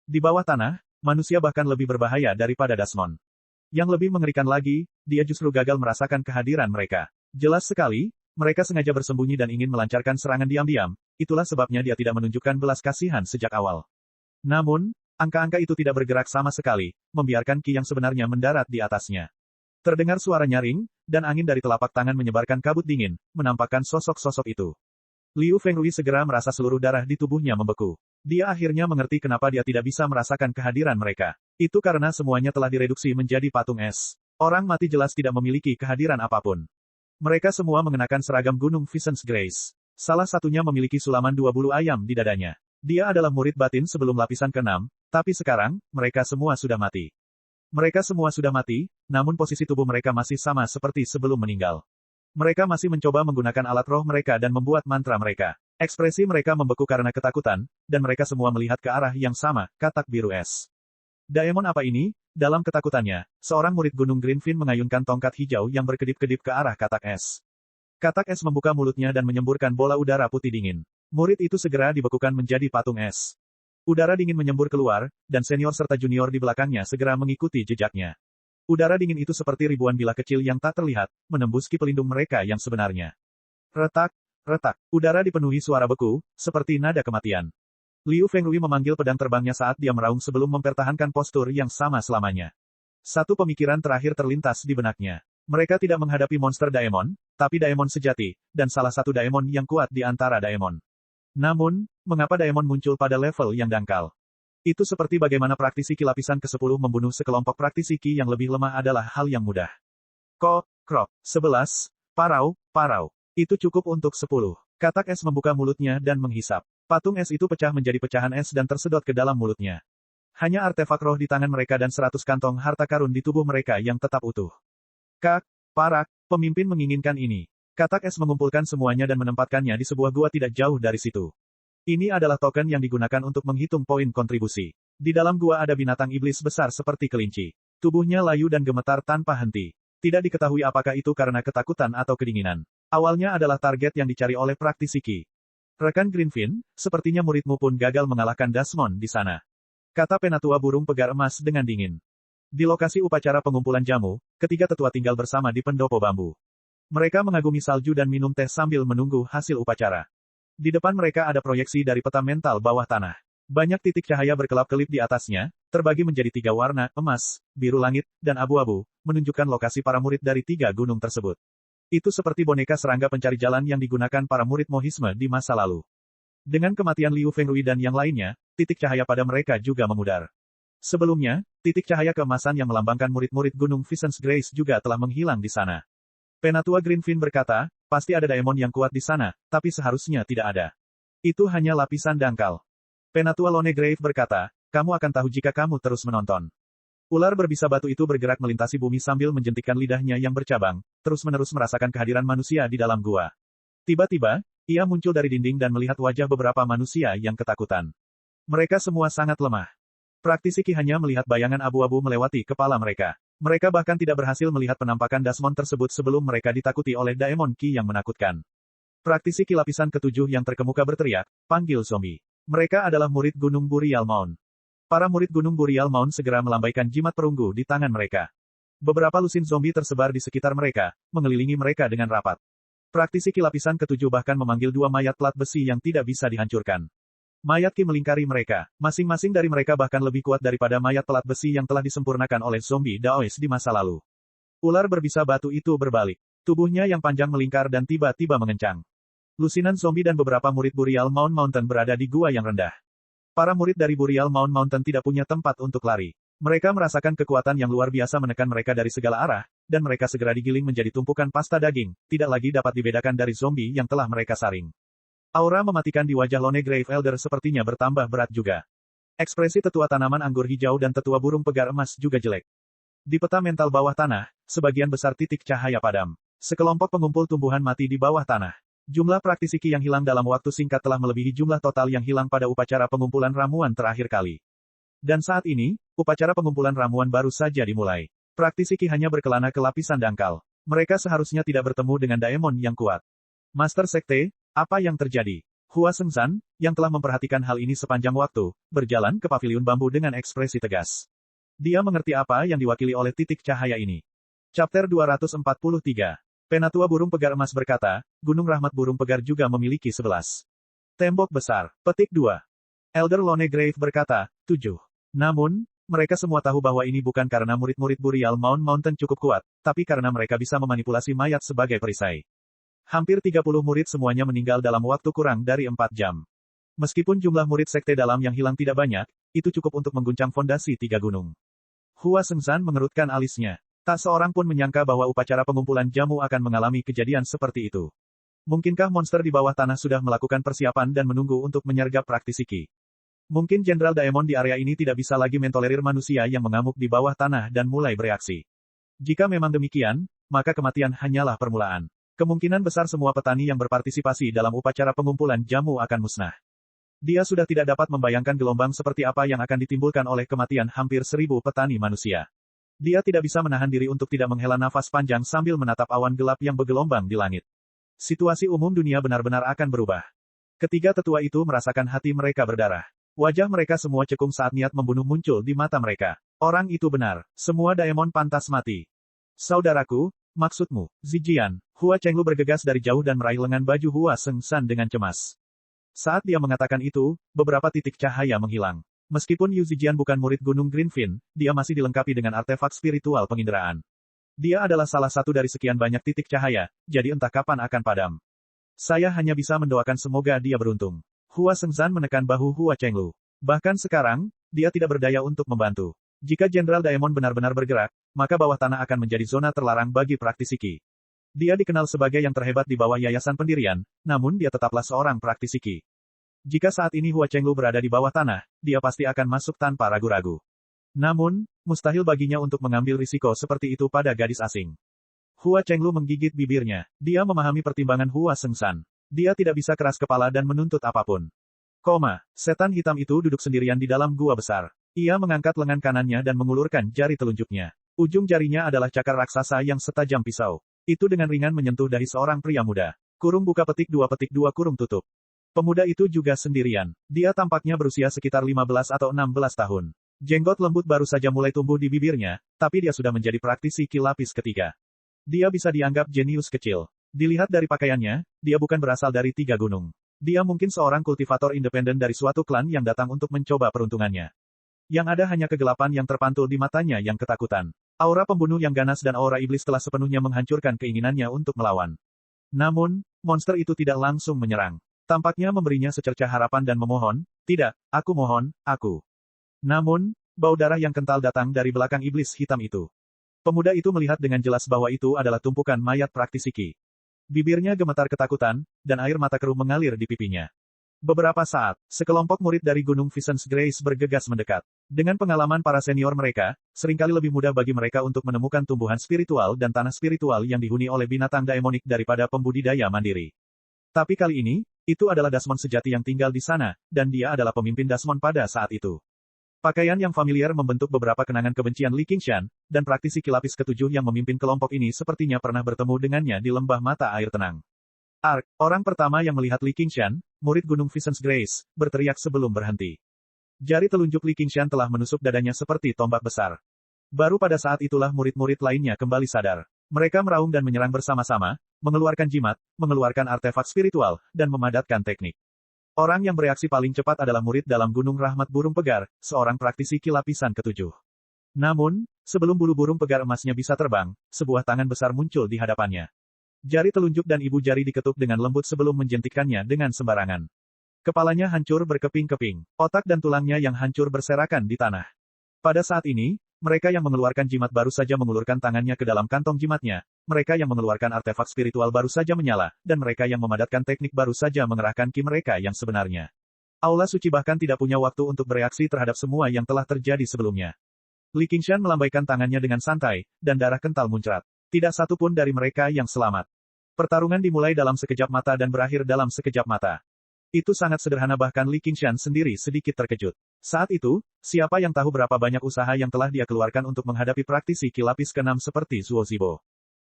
Di bawah tanah, manusia bahkan lebih berbahaya daripada Dasmon. Yang lebih mengerikan lagi, dia justru gagal merasakan kehadiran mereka. Jelas sekali, mereka sengaja bersembunyi dan ingin melancarkan serangan diam-diam, itulah sebabnya dia tidak menunjukkan belas kasihan sejak awal. Namun, angka-angka itu tidak bergerak sama sekali, membiarkan ki yang sebenarnya mendarat di atasnya. Terdengar suara nyaring, dan angin dari telapak tangan menyebarkan kabut dingin, menampakkan sosok-sosok itu. Liu Fengrui segera merasa seluruh darah di tubuhnya membeku. Dia akhirnya mengerti kenapa dia tidak bisa merasakan kehadiran mereka. Itu karena semuanya telah direduksi menjadi patung es. Orang mati jelas tidak memiliki kehadiran apapun. Mereka semua mengenakan seragam Gunung Vincent's Grace. Salah satunya memiliki sulaman 2 bulu ayam di dadanya. Dia adalah murid batin sebelum lapisan ke-6, tapi sekarang, mereka semua sudah mati. Mereka semua sudah mati, namun posisi tubuh mereka masih sama seperti sebelum meninggal. Mereka masih mencoba menggunakan alat roh mereka dan membuat mantra mereka. Ekspresi mereka membeku karena ketakutan, dan mereka semua melihat ke arah yang sama, katak biru es. Daemon apa ini? Dalam ketakutannya, seorang murid Gunung Greenfin mengayunkan tongkat hijau yang berkedip-kedip ke arah katak es. Katak es membuka mulutnya dan menyemburkan bola udara putih dingin. Murid itu segera dibekukan menjadi patung es. Udara dingin menyembur keluar, dan senior serta junior di belakangnya segera mengikuti jejaknya. Udara dingin itu seperti ribuan bilah kecil yang tak terlihat, menembus ki pelindung mereka yang sebenarnya. Retak, retak. Udara dipenuhi suara beku, seperti nada kematian. Liu Fengrui memanggil pedang terbangnya saat dia meraung sebelum mempertahankan postur yang sama selamanya. Satu pemikiran terakhir terlintas di benaknya. Mereka tidak menghadapi monster Daemon, tapi Daemon sejati, dan salah satu Daemon yang kuat di antara Daemon. Namun, mengapa Daemon muncul pada level yang dangkal? Itu seperti bagaimana praktisi ki lapisan ke-10 membunuh sekelompok praktisi ki yang lebih lemah adalah hal yang mudah. Krok. 11, parau. Itu cukup untuk 10. Katak es membuka mulutnya dan menghisap. Patung es itu pecah menjadi pecahan es dan tersedot ke dalam mulutnya. Hanya artefak roh di tangan mereka dan 100 kantong harta karun di tubuh mereka yang tetap utuh. Kak, Parak, pemimpin menginginkan ini. Katak es mengumpulkan semuanya dan menempatkannya di sebuah gua tidak jauh dari situ. Ini adalah token yang digunakan untuk menghitung poin kontribusi. Di dalam gua ada binatang iblis besar seperti kelinci. Tubuhnya layu dan gemetar tanpa henti. Tidak diketahui apakah itu karena ketakutan atau kedinginan. Awalnya adalah target yang dicari oleh praktisi Ki. Rekan Greenfin, sepertinya muridmu pun gagal mengalahkan Desmond di sana. Kata penatua burung pegar emas dengan dingin. Di lokasi upacara pengumpulan jamu, ketiga tetua tinggal bersama di pendopo bambu. Mereka mengagumi salju dan minum teh sambil menunggu hasil upacara. Di depan mereka ada proyeksi dari peta mental bawah tanah. Banyak titik cahaya berkelap-kelip di atasnya, terbagi menjadi 3 warna, emas, biru langit, dan abu-abu, menunjukkan lokasi para murid dari 3 gunung tersebut. Itu seperti boneka serangga pencari jalan yang digunakan para murid mohisme di masa lalu. Dengan kematian Liu Fengrui dan yang lainnya, titik cahaya pada mereka juga memudar. Sebelumnya, titik cahaya keemasan yang melambangkan murid-murid Gunung Vincent's Grace juga telah menghilang di sana. Penatua Greenfin berkata, pasti ada daemon yang kuat di sana, tapi seharusnya tidak ada. Itu hanya lapisan dangkal. Penatua Lone Grave berkata, kamu akan tahu jika kamu terus menonton. Ular berbisa batu itu bergerak melintasi bumi sambil menjentikkan lidahnya yang bercabang, terus-menerus merasakan kehadiran manusia di dalam gua. Tiba-tiba, ia muncul dari dinding dan melihat wajah beberapa manusia yang ketakutan. Mereka semua sangat lemah. Praktisi Ki hanya melihat bayangan abu-abu melewati kepala mereka. Mereka bahkan tidak berhasil melihat penampakan Desmond tersebut sebelum mereka ditakuti oleh Daemon Ki yang menakutkan. Praktisi Ki lapisan ketujuh yang terkemuka berteriak, panggil zombie. Mereka adalah murid Gunung Burial Mound. Para murid Gunung Burial Mound segera melambaikan jimat perunggu di tangan mereka. Beberapa lusin zombie tersebar di sekitar mereka, mengelilingi mereka dengan rapat. Praktisi Ki lapisan ketujuh bahkan memanggil 2 mayat plat besi yang tidak bisa dihancurkan. Mayat Ki melingkari mereka, masing-masing dari mereka bahkan lebih kuat daripada mayat pelat besi yang telah disempurnakan oleh zombie Daois di masa lalu. Ular berbisa batu itu berbalik. Tubuhnya yang panjang melingkar dan tiba-tiba mengencang. Lusinan zombie dan beberapa murid Burial Mound Mountain berada di gua yang rendah. Para murid dari Burial Mound Mountain tidak punya tempat untuk lari. Mereka merasakan kekuatan yang luar biasa menekan mereka dari segala arah, dan mereka segera digiling menjadi tumpukan pasta daging, tidak lagi dapat dibedakan dari zombie yang telah mereka saring. Aura mematikan di wajah Lone Grave Elder sepertinya bertambah berat juga. Ekspresi tetua tanaman anggur hijau dan tetua burung pegar emas juga jelek. Di peta mental bawah tanah, sebagian besar titik cahaya padam. Sekelompok pengumpul tumbuhan mati di bawah tanah. Jumlah praktisi Ki yang hilang dalam waktu singkat telah melebihi jumlah total yang hilang pada upacara pengumpulan ramuan terakhir kali. Dan saat ini, upacara pengumpulan ramuan baru saja dimulai. Praktisi Ki hanya berkelana ke lapisan dangkal. Mereka seharusnya tidak bertemu dengan Daemon yang kuat. Master Sekte, apa yang terjadi? Hua Sengzan, yang telah memperhatikan hal ini sepanjang waktu, berjalan ke paviliun bambu dengan ekspresi tegas. Dia mengerti apa yang diwakili oleh titik cahaya ini. Chapter 243. Penatua burung pegar emas berkata, Gunung Rahmat burung pegar juga memiliki 11 tembok besar. Petik 2. Elder Lone Grave berkata, 7. Namun, mereka semua tahu bahwa ini bukan karena murid-murid Burial Mound Mountain cukup kuat, tapi karena mereka bisa memanipulasi mayat sebagai perisai. Hampir 30 murid semuanya meninggal dalam waktu kurang dari 4 jam. Meskipun jumlah murid sekte dalam yang hilang tidak banyak, itu cukup untuk mengguncang fondasi 3 gunung. Hua Sengzan mengerutkan alisnya. Tak seorang pun menyangka bahwa upacara pengumpulan jamu akan mengalami kejadian seperti itu. Mungkinkah monster di bawah tanah sudah melakukan persiapan dan menunggu untuk menyergap praktisi Ki? Mungkin Jenderal Daemon di area ini tidak bisa lagi mentolerir manusia yang mengamuk di bawah tanah dan mulai bereaksi. Jika memang demikian, maka kematian hanyalah permulaan. Kemungkinan besar semua petani yang berpartisipasi dalam upacara pengumpulan jamu akan musnah. Dia sudah tidak dapat membayangkan gelombang seperti apa yang akan ditimbulkan oleh kematian hampir 1000 petani manusia. Dia tidak bisa menahan diri untuk tidak menghela nafas panjang sambil menatap awan gelap yang bergelombang di langit. Situasi umum dunia benar-benar akan berubah. Ketiga tetua itu merasakan hati mereka berdarah. Wajah mereka semua cekung saat niat membunuh muncul di mata mereka. Orang itu benar. Semua Daemon pantas mati. Saudaraku, maksudmu, Zijian. Hua Chenglu bergegas dari jauh dan meraih lengan baju Hua Sengsan dengan cemas. Saat dia mengatakan itu, beberapa titik cahaya menghilang. Meskipun Yu Zijian bukan murid Gunung Greenfin, dia masih dilengkapi dengan artefak spiritual penginderaan. Dia adalah salah satu dari sekian banyak titik cahaya, jadi entah kapan akan padam. Saya hanya bisa mendoakan semoga dia beruntung. Hua Sengzan menekan bahu Hua Chenglu. Bahkan sekarang, dia tidak berdaya untuk membantu. Jika Jenderal Daemon benar-benar bergerak, maka bawah tanah akan menjadi zona terlarang bagi praktisi Ki. Dia dikenal sebagai yang terhebat di bawah yayasan pendirian, namun dia tetaplah seorang praktisi Ki. Jika saat ini Hua Chenglu berada di bawah tanah, dia pasti akan masuk tanpa ragu-ragu. Namun, mustahil baginya untuk mengambil risiko seperti itu pada gadis asing. Hua Chenglu menggigit bibirnya. Dia memahami pertimbangan Hua Sengshan. Dia tidak bisa keras kepala dan menuntut apapun. Setan hitam itu duduk sendirian di dalam gua besar. Ia mengangkat lengan kanannya dan mengulurkan jari telunjuknya. Ujung jarinya adalah cakar raksasa yang setajam pisau. Itu dengan ringan menyentuh dahi seorang pria muda. Kurung buka petik 2 kurung tutup. Pemuda itu juga sendirian. Dia tampaknya berusia sekitar 15 atau 16 tahun. Jenggot lembut baru saja mulai tumbuh di bibirnya, tapi dia sudah menjadi praktisi ki lapis ketiga. Dia bisa dianggap jenius kecil. Dilihat dari pakaiannya, dia bukan berasal dari 3 gunung. Dia mungkin seorang kultivator independen dari suatu klan yang datang untuk mencoba peruntungannya. Yang ada hanya kegelapan yang terpantul di matanya yang ketakutan. Aura pembunuh yang ganas dan aura iblis telah sepenuhnya menghancurkan keinginannya untuk melawan. Namun, monster itu tidak langsung menyerang. Tampaknya memberinya secercah harapan dan memohon, "Tidak, aku mohon, aku." Namun, bau darah yang kental datang dari belakang iblis hitam itu. Pemuda itu melihat dengan jelas bahwa itu adalah tumpukan mayat praktisi ki. Bibirnya gemetar ketakutan, dan air mata keruh mengalir di pipinya. Beberapa saat, sekelompok murid dari Gunung Visions Grace bergegas mendekat. Dengan pengalaman para senior mereka, seringkali lebih mudah bagi mereka untuk menemukan tumbuhan spiritual dan tanah spiritual yang dihuni oleh binatang daemonik daripada pembudidaya mandiri. Tapi kali ini, itu adalah Dasmon sejati yang tinggal di sana, dan dia adalah pemimpin Dasmon pada saat itu. Pakaian yang familiar membentuk beberapa kenangan kebencian Li Qingshan, dan praktisi kilapis ketujuh yang memimpin kelompok ini sepertinya pernah bertemu dengannya di lembah mata air tenang. Orang pertama yang melihat Li Qingshan, murid Gunung Visions Grace, berteriak sebelum berhenti. Jari telunjuk Li Qingshan telah menusuk dadanya seperti tombak besar. Baru pada saat itulah murid-murid lainnya kembali sadar. Mereka meraung dan menyerang bersama-sama, mengeluarkan jimat, mengeluarkan artefak spiritual, dan memadatkan teknik. Orang yang bereaksi paling cepat adalah murid dalam Gunung Rahmat Burung Pegar, seorang praktisi ki lapisan ketujuh. Namun, sebelum bulu burung pegar emasnya bisa terbang, sebuah tangan besar muncul di hadapannya. Jari telunjuk dan ibu jari diketuk dengan lembut sebelum menjentikkannya dengan sembarangan. Kepalanya hancur berkeping-keping, otak dan tulangnya yang hancur berserakan di tanah. Pada saat ini, mereka yang mengeluarkan jimat baru saja mengulurkan tangannya ke dalam kantong jimatnya, mereka yang mengeluarkan artefak spiritual baru saja menyala, dan mereka yang memadatkan teknik baru saja mengerahkan ki mereka yang sebenarnya. Aula suci bahkan tidak punya waktu untuk bereaksi terhadap semua yang telah terjadi sebelumnya. Li Qingshan melambaikan tangannya dengan santai, dan darah kental muncrat. Tidak satu pun dari mereka yang selamat. Pertarungan dimulai dalam sekejap mata dan berakhir dalam sekejap mata. Itu sangat sederhana bahkan Li Qingshan sendiri sedikit terkejut. Saat itu, siapa yang tahu berapa banyak usaha yang telah dia keluarkan untuk menghadapi praktisi ki lapis ke-6 seperti Zuo Zibo.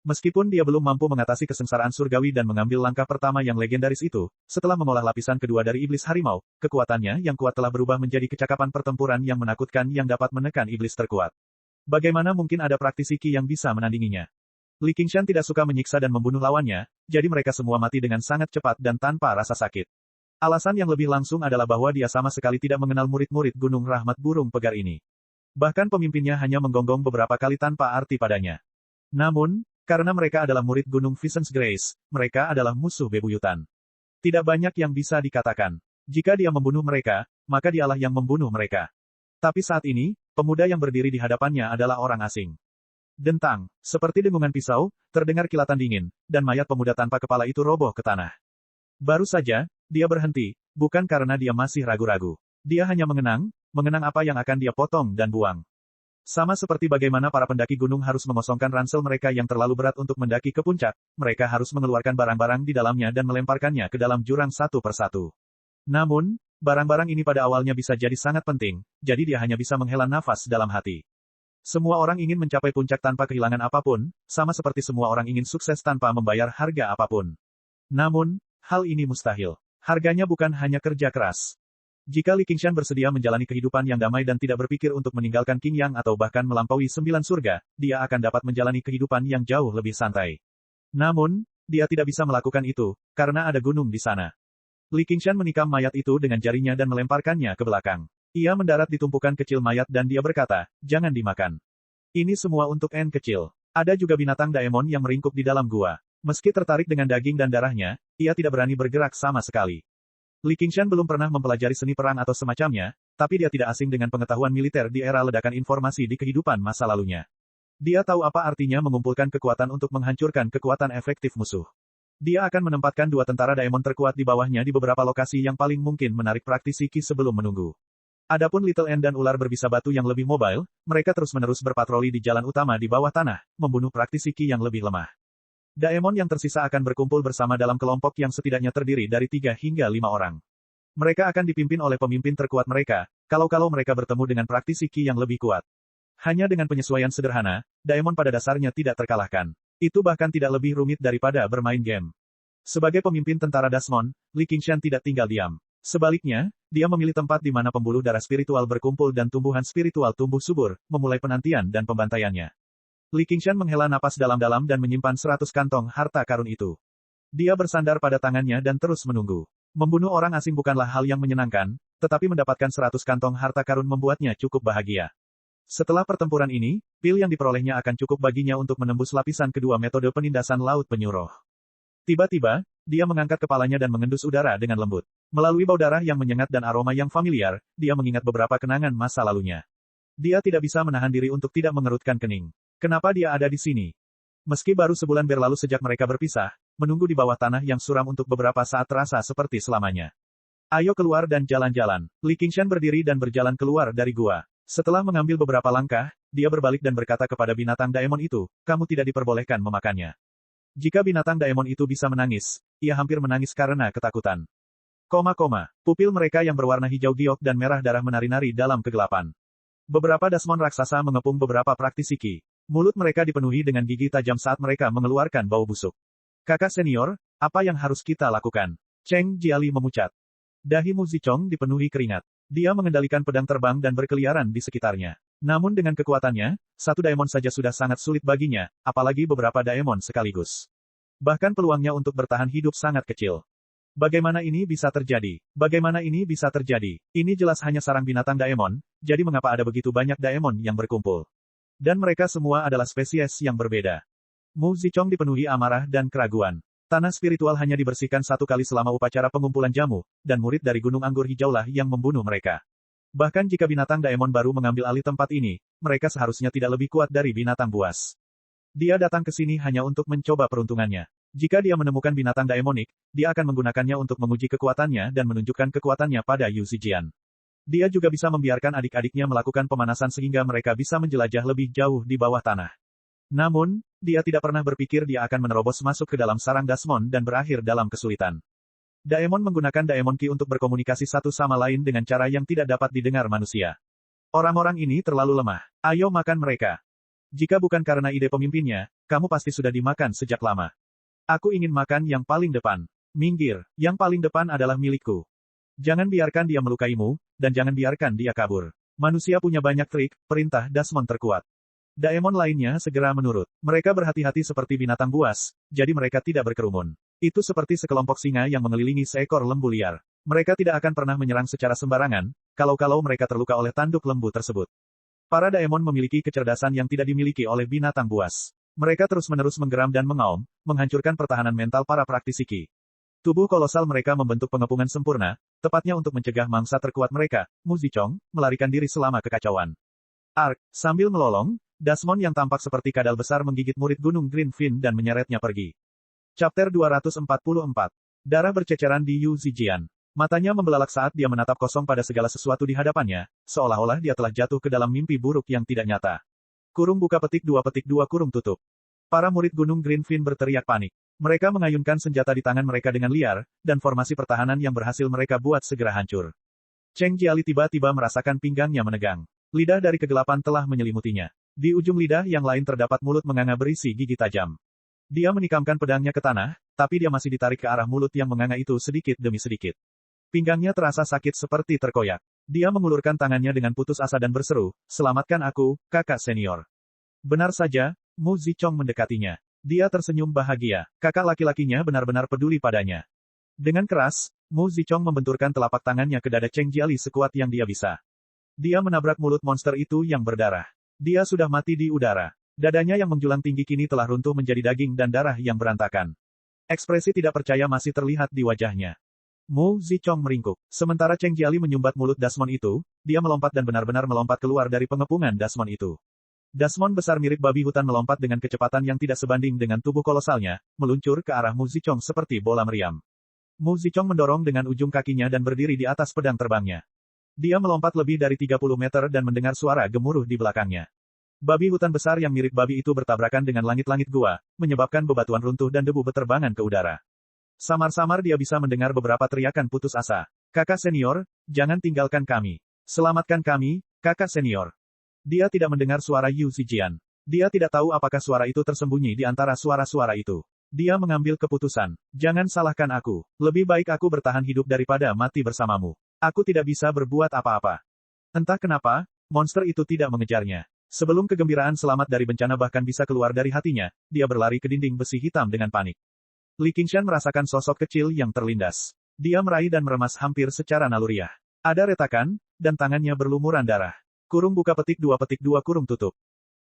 Meskipun dia belum mampu mengatasi kesengsaraan surgawi dan mengambil langkah pertama yang legendaris itu, setelah mengolah lapisan kedua dari iblis harimau, kekuatannya yang kuat telah berubah menjadi kecakapan pertempuran yang menakutkan yang dapat menekan iblis terkuat. Bagaimana mungkin ada praktisi ki yang bisa menandinginya? Li Qingshan tidak suka menyiksa dan membunuh lawannya, jadi mereka semua mati dengan sangat cepat dan tanpa rasa sakit. Alasan yang lebih langsung adalah bahwa dia sama sekali tidak mengenal murid-murid Gunung Rahmat Burung Pegar ini. Bahkan pemimpinnya hanya menggonggong beberapa kali tanpa arti padanya. Namun, karena mereka adalah murid Gunung Visions Grace, mereka adalah musuh bebuyutan. Tidak banyak yang bisa dikatakan. Jika dia membunuh mereka, maka dialah yang membunuh mereka. Tapi saat ini, pemuda yang berdiri di hadapannya adalah orang asing. Dentang, seperti dengungan pisau, terdengar kilatan dingin, dan mayat pemuda tanpa kepala itu roboh ke tanah. Baru saja, dia berhenti, bukan karena dia masih ragu-ragu. Dia hanya mengenang apa yang akan dia potong dan buang. Sama seperti bagaimana para pendaki gunung harus mengosongkan ransel mereka yang terlalu berat untuk mendaki ke puncak, mereka harus mengeluarkan barang-barang di dalamnya dan melemparkannya ke dalam jurang satu persatu. Namun, barang-barang ini pada awalnya bisa jadi sangat penting, jadi dia hanya bisa menghela nafas dalam hati. Semua orang ingin mencapai puncak tanpa kehilangan apapun, sama seperti semua orang ingin sukses tanpa membayar harga apapun. Namun, hal ini mustahil. Harganya bukan hanya kerja keras. Jika Li Qingshan bersedia menjalani kehidupan yang damai dan tidak berpikir untuk meninggalkan Qingyang atau bahkan melampaui 9 surga, dia akan dapat menjalani kehidupan yang jauh lebih santai. Namun, dia tidak bisa melakukan itu, karena ada gunung di sana. Li Qingshan menikam mayat itu dengan jarinya dan melemparkannya ke belakang. Ia mendarat di tumpukan kecil mayat dan dia berkata, "Jangan dimakan. Ini semua untuk N kecil." Ada juga binatang daemon yang meringkuk di dalam gua. Meski tertarik dengan daging dan darahnya, ia tidak berani bergerak sama sekali. Li Qingshan belum pernah mempelajari seni perang atau semacamnya, tapi dia tidak asing dengan pengetahuan militer di era ledakan informasi di kehidupan masa lalunya. Dia tahu apa artinya mengumpulkan kekuatan untuk menghancurkan kekuatan efektif musuh. Dia akan menempatkan dua tentara Daemon terkuat di bawahnya di beberapa lokasi yang paling mungkin menarik praktisi Ki sebelum menunggu. Adapun Little Ant dan ular berbisa batu yang lebih mobile, mereka terus-menerus berpatroli di jalan utama di bawah tanah, membunuh praktisi Ki yang lebih lemah. Daemon yang tersisa akan berkumpul bersama dalam kelompok yang setidaknya terdiri dari 3 hingga 5 orang. Mereka akan dipimpin oleh pemimpin terkuat mereka, kalau mereka bertemu dengan praktisi Ki yang lebih kuat. Hanya dengan penyesuaian sederhana, Daemon pada dasarnya tidak terkalahkan. Itu bahkan tidak lebih rumit daripada bermain game. Sebagai pemimpin tentara Dasmon, Li Qingshan tidak tinggal diam. Sebaliknya, dia memilih tempat di mana pembuluh darah spiritual berkumpul dan tumbuhan spiritual tumbuh subur, memulai penantian dan pembantaiannya. Li Qingshan menghela napas dalam-dalam dan menyimpan 100 kantong harta karun itu. Dia bersandar pada tangannya dan terus menunggu. Membunuh orang asing bukanlah hal yang menyenangkan, tetapi mendapatkan 100 kantong harta karun membuatnya cukup bahagia. Setelah pertempuran ini, pil yang diperolehnya akan cukup baginya untuk menembus lapisan kedua metode penindasan laut penyuruh. Tiba-tiba, dia mengangkat kepalanya dan mengendus udara dengan lembut. Melalui bau darah yang menyengat dan aroma yang familiar, dia mengingat beberapa kenangan masa lalunya. Dia tidak bisa menahan diri untuk tidak mengerutkan kening. Kenapa dia ada di sini? Meski baru sebulan berlalu sejak mereka berpisah, menunggu di bawah tanah yang suram untuk beberapa saat terasa seperti selamanya. Ayo keluar dan jalan-jalan. Li Qingshan berdiri dan berjalan keluar dari gua. Setelah mengambil beberapa langkah, dia berbalik dan berkata kepada binatang Daemon itu, kamu tidak diperbolehkan memakannya. Jika binatang Daemon itu bisa menangis, ia hampir menangis karena ketakutan. Pupil mereka yang berwarna hijau giok dan merah darah menari-nari dalam kegelapan. Beberapa Dasmon raksasa mengepung beberapa praktisi Ki. Mulut mereka dipenuhi dengan gigi tajam saat mereka mengeluarkan bau busuk. Kakak senior, apa yang harus kita lakukan? Cheng Jiali memucat. Dahi Mu Zichong dipenuhi keringat. Dia mengendalikan pedang terbang dan berkeliaran di sekitarnya. Namun dengan kekuatannya, satu Daemon saja sudah sangat sulit baginya, apalagi beberapa Daemon sekaligus. Bahkan peluangnya untuk bertahan hidup sangat kecil. Bagaimana ini bisa terjadi? Bagaimana ini bisa terjadi? Ini jelas hanya sarang binatang Daemon, jadi mengapa ada begitu banyak Daemon yang berkumpul? Dan mereka semua adalah spesies yang berbeda. Mu Zichong dipenuhi amarah dan keraguan. Tanah spiritual hanya dibersihkan satu kali selama upacara pengumpulan jamu, dan murid dari Gunung Anggur Hijaulah yang membunuh mereka. Bahkan jika binatang Daemon baru mengambil alih tempat ini, mereka seharusnya tidak lebih kuat dari binatang buas. Dia datang ke sini hanya untuk mencoba peruntungannya. Jika dia menemukan binatang Daemonik, dia akan menggunakannya untuk menguji kekuatannya dan menunjukkan kekuatannya pada Yu Zijian. Dia juga bisa membiarkan adik-adiknya melakukan pemanasan sehingga mereka bisa menjelajah lebih jauh di bawah tanah. Namun, dia tidak pernah berpikir dia akan menerobos masuk ke dalam sarang Dasmon dan berakhir dalam kesulitan. Daemon menggunakan Daemon Ki untuk berkomunikasi satu sama lain dengan cara yang tidak dapat didengar manusia. Orang-orang ini terlalu lemah. Ayo makan mereka. Jika bukan karena ide pemimpinnya, kamu pasti sudah dimakan sejak lama. Aku ingin makan yang paling depan. Minggir, yang paling depan adalah milikku. Jangan biarkan dia melukaimu, dan jangan biarkan dia kabur. Manusia punya banyak trik, perintah Dasmon terkuat. Daemon lainnya segera menurut. Mereka berhati-hati seperti binatang buas, jadi mereka tidak berkerumun. Itu seperti sekelompok singa yang mengelilingi seekor lembu liar. Mereka tidak akan pernah menyerang secara sembarangan, kalau mereka terluka oleh tanduk lembu tersebut. Para Daemon memiliki kecerdasan yang tidak dimiliki oleh binatang buas. Mereka terus-menerus menggeram dan mengaum, menghancurkan pertahanan mental para praktisi Ki. Tubuh kolosal mereka membentuk pengepungan sempurna, tepatnya untuk mencegah mangsa terkuat mereka, Mu Zichong, melarikan diri selama kekacauan. Sambil melolong, Dasmon yang tampak seperti kadal besar menggigit murid Gunung Greenfin dan menyeretnya pergi. Chapter 244. Darah berceceran di Yu Zijian. Matanya membelalak saat dia menatap kosong pada segala sesuatu di hadapannya, seolah-olah dia telah jatuh ke dalam mimpi buruk yang tidak nyata. Kurung buka petik 2 kurung tutup. Para murid Gunung Greenfin berteriak panik. Mereka mengayunkan senjata di tangan mereka dengan liar, dan formasi pertahanan yang berhasil mereka buat segera hancur. Cheng Jiali tiba-tiba merasakan pinggangnya menegang. Lidah dari kegelapan telah menyelimutinya. Di ujung lidah yang lain terdapat mulut menganga berisi gigi tajam. Dia menikamkan pedangnya ke tanah, tapi dia masih ditarik ke arah mulut yang menganga itu sedikit demi sedikit. Pinggangnya terasa sakit seperti terkoyak. Dia mengulurkan tangannya dengan putus asa dan berseru, selamatkan aku, kakak senior. Benar saja, Mu Zichong mendekatinya. Dia tersenyum bahagia. Kakak laki-lakinya benar-benar peduli padanya. Dengan keras, Mu Zichong membenturkan telapak tangannya ke dada Cheng Jiali sekuat yang dia bisa. Dia menabrak mulut monster itu yang berdarah. Dia sudah mati di udara. Dadanya yang menjulang tinggi kini telah runtuh menjadi daging dan darah yang berantakan. Ekspresi tidak percaya masih terlihat di wajahnya. Mu Zichong meringkuk. Sementara Cheng Jiali menyumbat mulut Dasmon itu, dia melompat dan benar-benar melompat keluar dari pengepungan Dasmon itu. Dasmon besar mirip babi hutan melompat dengan kecepatan yang tidak sebanding dengan tubuh kolosalnya, meluncur ke arah Mu Zichong seperti bola meriam. Mu Zichong mendorong dengan ujung kakinya dan berdiri di atas pedang terbangnya. Dia melompat lebih dari 30 meter dan mendengar suara gemuruh di belakangnya. Babi hutan besar yang mirip babi itu bertabrakan dengan langit-langit gua, menyebabkan bebatuan runtuh dan debu beterbangan ke udara. Samar-samar dia bisa mendengar beberapa teriakan putus asa. Kakak senior, jangan tinggalkan kami. Selamatkan kami, kakak senior. Dia tidak mendengar suara Yu Zijian. Dia tidak tahu apakah suara itu tersembunyi di antara suara-suara itu. Dia mengambil keputusan. Jangan salahkan aku. Lebih baik aku bertahan hidup daripada mati bersamamu. Aku tidak bisa berbuat apa-apa. Entah kenapa, monster itu tidak mengejarnya. Sebelum kegembiraan selamat dari bencana bahkan bisa keluar dari hatinya, dia berlari ke dinding besi hitam dengan panik. Li Qingshan merasakan sosok kecil yang terlindas. Dia meraih dan meremas hampir secara naluriah. Ada retakan, dan tangannya berlumuran darah. Kurung buka petik 2 kurung tutup.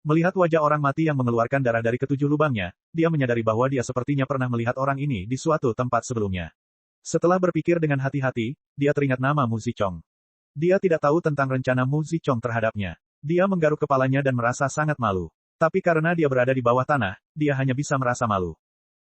Melihat wajah orang mati yang mengeluarkan darah dari ketujuh lubangnya, dia menyadari bahwa dia sepertinya pernah melihat orang ini di suatu tempat sebelumnya. Setelah berpikir dengan hati-hati, dia teringat nama Mu Zichong. Dia tidak tahu tentang rencana Mu Zichong terhadapnya. Dia menggaruk kepalanya dan merasa sangat malu. Tapi karena dia berada di bawah tanah, dia hanya bisa merasa malu.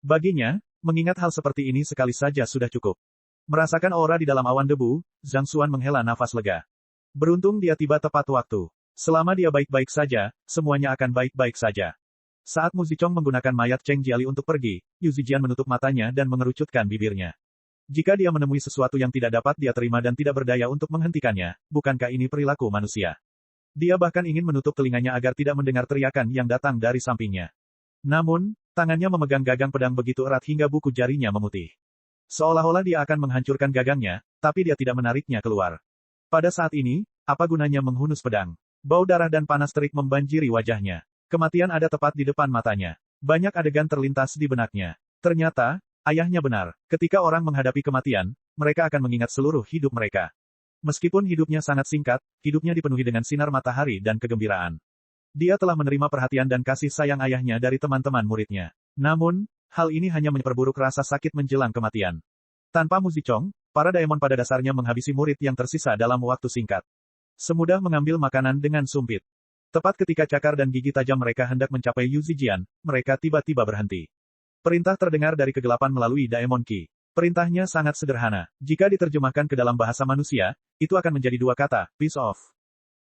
Baginya, mengingat hal seperti ini sekali saja sudah cukup. Merasakan aura di dalam awan debu, Zhang Xuan menghela nafas lega. Beruntung dia tiba tepat waktu. Selama dia baik-baik saja, semuanya akan baik-baik saja. Saat Mu Zichong menggunakan mayat Cheng Jiali untuk pergi, Yu Zijian menutup matanya dan mengerucutkan bibirnya. Jika dia menemui sesuatu yang tidak dapat dia terima dan tidak berdaya untuk menghentikannya, bukankah ini perilaku manusia? Dia bahkan ingin menutup telinganya agar tidak mendengar teriakan yang datang dari sampingnya. Namun, tangannya memegang gagang pedang begitu erat hingga buku jarinya memutih. Seolah-olah dia akan menghancurkan gagangnya, tapi dia tidak menariknya keluar. Pada saat ini, apa gunanya menghunus pedang? Bau darah dan panas terik membanjiri wajahnya. Kematian ada tepat di depan matanya. Banyak adegan terlintas di benaknya. Ternyata, ayahnya benar. Ketika orang menghadapi kematian, mereka akan mengingat seluruh hidup mereka. Meskipun hidupnya sangat singkat, hidupnya dipenuhi dengan sinar matahari dan kegembiraan. Dia telah menerima perhatian dan kasih sayang ayahnya dari teman-teman muridnya. Namun, hal ini hanya memperburuk rasa sakit menjelang kematian. Tanpa Mu Zichong, para daemon pada dasarnya menghabisi murid yang tersisa dalam waktu singkat. Semudah mengambil makanan dengan sumpit. Tepat ketika cakar dan gigi tajam mereka hendak mencapai Yu Zijian, mereka tiba-tiba berhenti. Perintah terdengar dari kegelapan melalui Daemon Qi. Perintahnya sangat sederhana. Jika diterjemahkan ke dalam bahasa manusia, itu akan menjadi dua kata, peace off.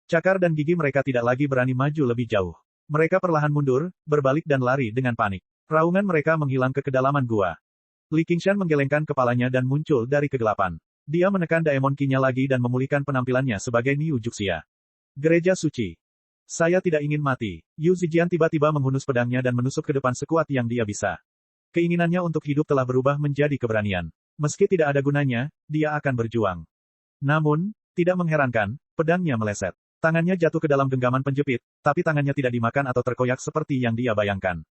Cakar dan gigi mereka tidak lagi berani maju lebih jauh. Mereka perlahan mundur, berbalik dan lari dengan panik. Raungan mereka menghilang ke kedalaman gua. Li Qingshan menggelengkan kepalanya dan muncul dari kegelapan. Dia menekan Daemon Qi-nya lagi dan memulihkan penampilannya sebagai Niu Juxia. Gereja Suci. Saya tidak ingin mati. Yu Zijian tiba-tiba menghunus pedangnya dan menusuk ke depan sekuat yang dia bisa. Keinginannya untuk hidup telah berubah menjadi keberanian. Meski tidak ada gunanya, dia akan berjuang. Namun, tidak mengherankan, pedangnya meleset. Tangannya jatuh ke dalam genggaman penjepit, tapi tangannya tidak dimakan atau terkoyak seperti yang dia bayangkan.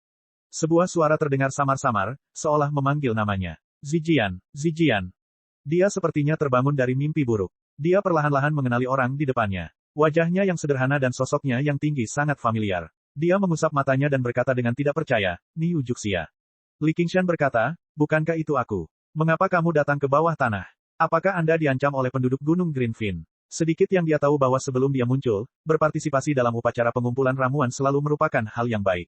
Sebuah suara terdengar samar-samar, seolah memanggil namanya. Zijian, Zijian. Dia sepertinya terbangun dari mimpi buruk. Dia perlahan-lahan mengenali orang di depannya. Wajahnya yang sederhana dan sosoknya yang tinggi sangat familiar. Dia mengusap matanya dan berkata dengan tidak percaya, Niu Juxia. Li Qingshan berkata, bukankah itu aku? Mengapa kamu datang ke bawah tanah? Apakah Anda diancam oleh penduduk Gunung Greenfin? Sedikit yang dia tahu bahwa sebelum dia muncul, berpartisipasi dalam upacara pengumpulan ramuan selalu merupakan hal yang baik.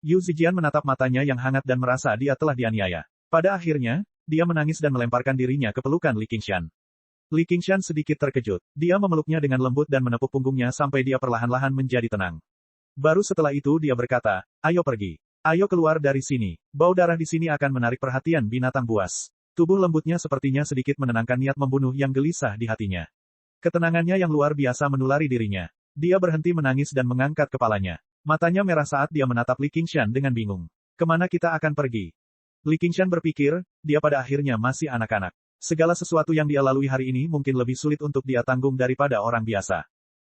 Yu Zijian menatap matanya yang hangat dan merasa dia telah dianiaya. Pada akhirnya, dia menangis dan melemparkan dirinya ke pelukan Li Qingshan. Li Qingshan sedikit terkejut. Dia memeluknya dengan lembut dan menepuk punggungnya sampai dia perlahan-lahan menjadi tenang. Baru setelah itu dia berkata, ayo pergi. Ayo keluar dari sini. Bau darah di sini akan menarik perhatian binatang buas. Tubuh lembutnya sepertinya sedikit menenangkan niat membunuh yang gelisah di hatinya. Ketenangannya yang luar biasa menulari dirinya. Dia berhenti menangis dan mengangkat kepalanya. Matanya merah saat dia menatap Li Qingshan dengan bingung. Kemana kita akan pergi? Li Qingshan berpikir, dia pada akhirnya masih anak-anak. Segala sesuatu yang dia lalui hari ini mungkin lebih sulit untuk dia tanggung daripada orang biasa.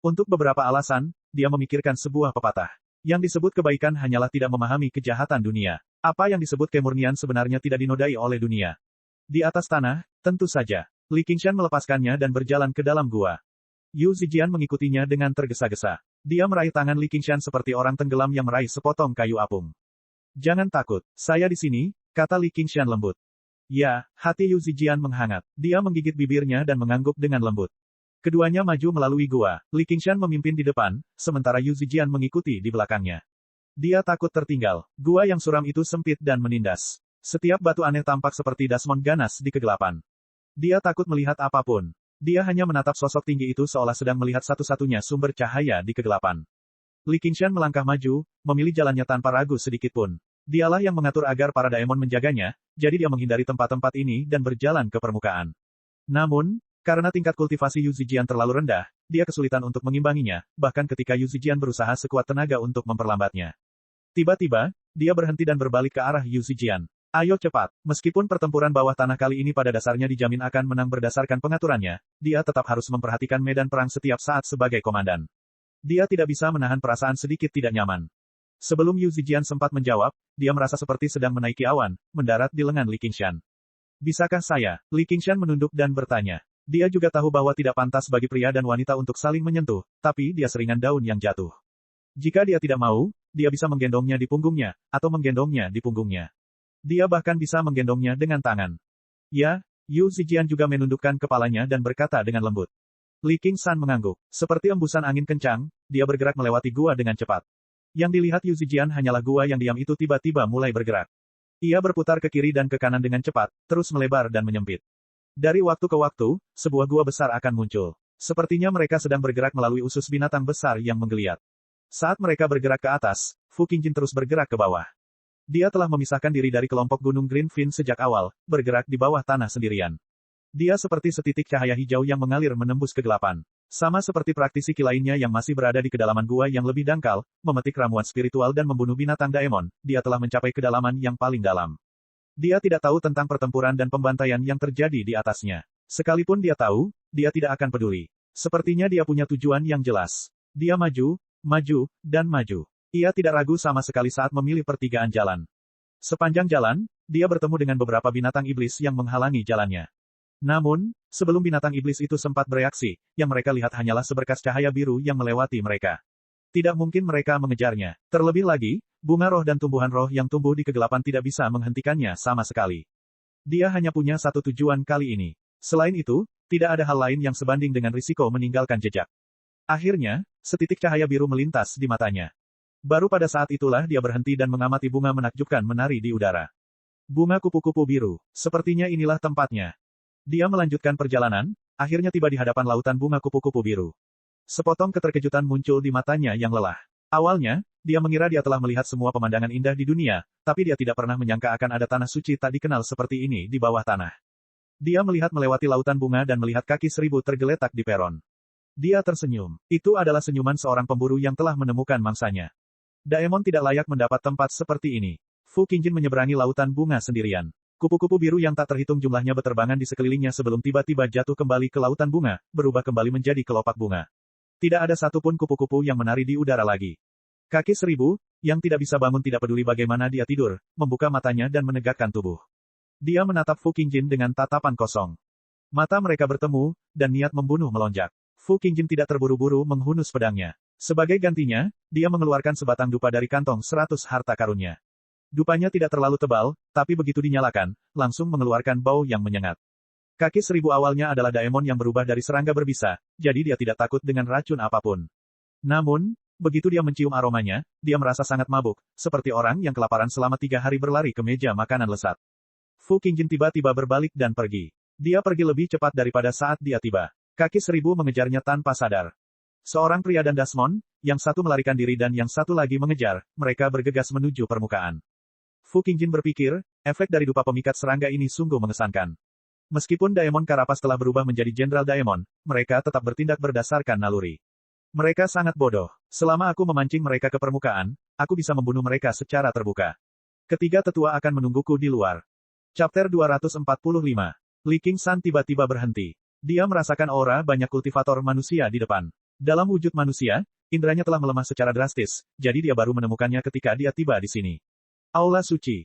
Untuk beberapa alasan, dia memikirkan sebuah pepatah. Yang disebut kebaikan hanyalah tidak memahami kejahatan dunia. Apa yang disebut kemurnian sebenarnya tidak dinodai oleh dunia. Di atas tanah, tentu saja. Li Qingshan melepaskannya dan berjalan ke dalam gua. Yu Zijian mengikutinya dengan tergesa-gesa. Dia meraih tangan Li Qingshan seperti orang tenggelam yang meraih sepotong kayu apung. Jangan takut, saya di sini, kata Li Qingshan lembut. Ya, hati Yu Zijian menghangat. Dia menggigit bibirnya dan mengangguk dengan lembut. Keduanya maju melalui gua. Li Qingshan memimpin di depan, sementara Yu Zijian mengikuti di belakangnya. Dia takut tertinggal. Gua yang suram itu sempit dan menindas. Setiap batu aneh tampak seperti dasmon ganas di kegelapan. Dia takut melihat apapun. Dia hanya menatap sosok tinggi itu seolah sedang melihat satu-satunya sumber cahaya di kegelapan. Li Qingshan melangkah maju, memilih jalannya tanpa ragu sedikitpun. Dialah yang mengatur agar para daemon menjaganya, jadi dia menghindari tempat-tempat ini dan berjalan ke permukaan. Namun, karena tingkat kultivasi Yu Zijian terlalu rendah, dia kesulitan untuk mengimbanginya, bahkan ketika Yu Zijian berusaha sekuat tenaga untuk memperlambatnya. Tiba-tiba, dia berhenti dan berbalik ke arah Yu Zijian. Ayo cepat. Meskipun pertempuran bawah tanah kali ini pada dasarnya dijamin akan menang berdasarkan pengaturannya, dia tetap harus memperhatikan medan perang setiap saat sebagai komandan. Dia tidak bisa menahan perasaan sedikit tidak nyaman. Sebelum Yu Zijian sempat menjawab, dia merasa seperti sedang menaiki awan, mendarat di lengan Li Qingshan. Bisakah saya? Li Qingshan menunduk dan bertanya. Dia juga tahu bahwa tidak pantas bagi pria dan wanita untuk saling menyentuh, tapi dia seringan daun yang jatuh. Jika dia tidak mau, dia bisa menggendongnya di punggungnya, atau menggendongnya di punggungnya. Dia bahkan bisa menggendongnya dengan tangan. Ya, Yu Zijian juga menundukkan kepalanya dan berkata dengan lembut. Li Qingshan mengangguk. Seperti embusan angin kencang, dia bergerak melewati gua dengan cepat. Yang dilihat Yu Zijian hanyalah gua yang diam itu tiba-tiba mulai bergerak. Ia berputar ke kiri dan ke kanan dengan cepat, terus melebar dan menyempit. Dari waktu ke waktu, sebuah gua besar akan muncul. Sepertinya mereka sedang bergerak melalui usus binatang besar yang menggeliat. Saat mereka bergerak ke atas, Fu Qingjin terus bergerak ke bawah. Dia telah memisahkan diri dari kelompok Gunung Green Fin sejak awal, bergerak di bawah tanah sendirian. Dia seperti setitik cahaya hijau yang mengalir menembus kegelapan. Sama seperti praktisi Qi lainnya yang masih berada di kedalaman gua yang lebih dangkal, memetik ramuan spiritual dan membunuh binatang daemon, dia telah mencapai kedalaman yang paling dalam. Dia tidak tahu tentang pertempuran dan pembantaian yang terjadi di atasnya. Sekalipun dia tahu, dia tidak akan peduli. Sepertinya dia punya tujuan yang jelas. Dia maju, maju, dan maju. Ia tidak ragu sama sekali saat memilih pertigaan jalan. Sepanjang jalan, dia bertemu dengan beberapa binatang iblis yang menghalangi jalannya. Namun, sebelum binatang iblis itu sempat bereaksi, yang mereka lihat hanyalah seberkas cahaya biru yang melewati mereka. Tidak mungkin mereka mengejarnya. Terlebih lagi, bunga roh dan tumbuhan roh yang tumbuh di kegelapan tidak bisa menghentikannya sama sekali. Dia hanya punya satu tujuan kali ini. Selain itu, tidak ada hal lain yang sebanding dengan risiko meninggalkan jejak. Akhirnya, setitik cahaya biru melintas di matanya. Baru pada saat itulah dia berhenti dan mengamati bunga menakjubkan menari di udara. Bunga kupu-kupu biru. Sepertinya inilah tempatnya. Dia melanjutkan perjalanan, akhirnya tiba di hadapan lautan bunga kupu-kupu biru. Sepotong keterkejutan muncul di matanya yang lelah. Awalnya, dia mengira dia telah melihat semua pemandangan indah di dunia, tapi dia tidak pernah menyangka akan ada tanah suci tak dikenal seperti ini di bawah tanah. Dia melihat melewati lautan bunga dan melihat kaki seribu tergeletak di peron. Dia tersenyum. Itu adalah senyuman seorang pemburu yang telah menemukan mangsanya. Daemon tidak layak mendapat tempat seperti ini. Fu Qingjin menyeberangi lautan bunga sendirian. Kupu-kupu biru yang tak terhitung jumlahnya berterbangan di sekelilingnya sebelum tiba-tiba jatuh kembali ke lautan bunga, berubah kembali menjadi kelopak bunga. Tidak ada satupun kupu-kupu yang menari di udara lagi. Kaki seribu, yang tidak bisa bangun tidak peduli bagaimana dia tidur, membuka matanya dan menegakkan tubuh. Dia menatap Fu Qingjin dengan tatapan kosong. Mata mereka bertemu, dan niat membunuh melonjak. Fu Qingjin tidak terburu-buru menghunus pedangnya. Sebagai gantinya, dia mengeluarkan sebatang dupa dari kantong 100 harta karunnya. Dupanya tidak terlalu tebal, tapi begitu dinyalakan, langsung mengeluarkan bau yang menyengat. Kaki seribu awalnya adalah daemon yang berubah dari serangga berbisa, jadi dia tidak takut dengan racun apapun. Namun, begitu dia mencium aromanya, dia merasa sangat mabuk, seperti orang yang kelaparan selama 3 hari berlari ke meja makanan lesat. Fu Qingjin tiba-tiba berbalik dan pergi. Dia pergi lebih cepat daripada saat dia tiba. Kaki seribu mengejarnya tanpa sadar. Seorang pria dan Dasmon, yang satu melarikan diri dan yang satu lagi mengejar, mereka bergegas menuju permukaan. Fu Qingjin berpikir, efek dari dupa pemikat serangga ini sungguh mengesankan. Meskipun Daemon Karapas telah berubah menjadi Jenderal Daemon, mereka tetap bertindak berdasarkan naluri. Mereka sangat bodoh. Selama aku memancing mereka ke permukaan, aku bisa membunuh mereka secara terbuka. Ketiga tetua akan menungguku di luar. Chapter 245. Li Qingshan tiba-tiba berhenti. Dia merasakan aura banyak kultivator manusia di depan. Dalam wujud manusia, indranya telah melemah secara drastis, jadi dia baru menemukannya ketika dia tiba di sini. Aula Suci.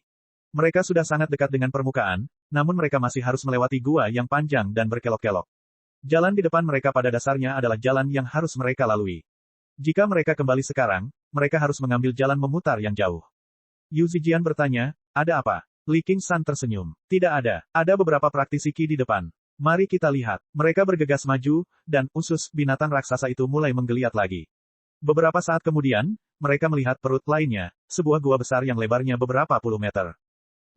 Mereka sudah sangat dekat dengan permukaan, namun mereka masih harus melewati gua yang panjang dan berkelok-kelok. Jalan di depan mereka pada dasarnya adalah jalan yang harus mereka lalui. Jika mereka kembali sekarang, mereka harus mengambil jalan memutar yang jauh. Yu Zijian bertanya, ada apa? Li Qingshan tersenyum. Tidak ada. Ada beberapa praktisi Qi di depan. Mari kita lihat. Mereka bergegas maju, dan usus binatang raksasa itu mulai menggeliat lagi. Beberapa saat kemudian, mereka melihat perut lainnya, sebuah gua besar yang lebarnya beberapa puluh meter.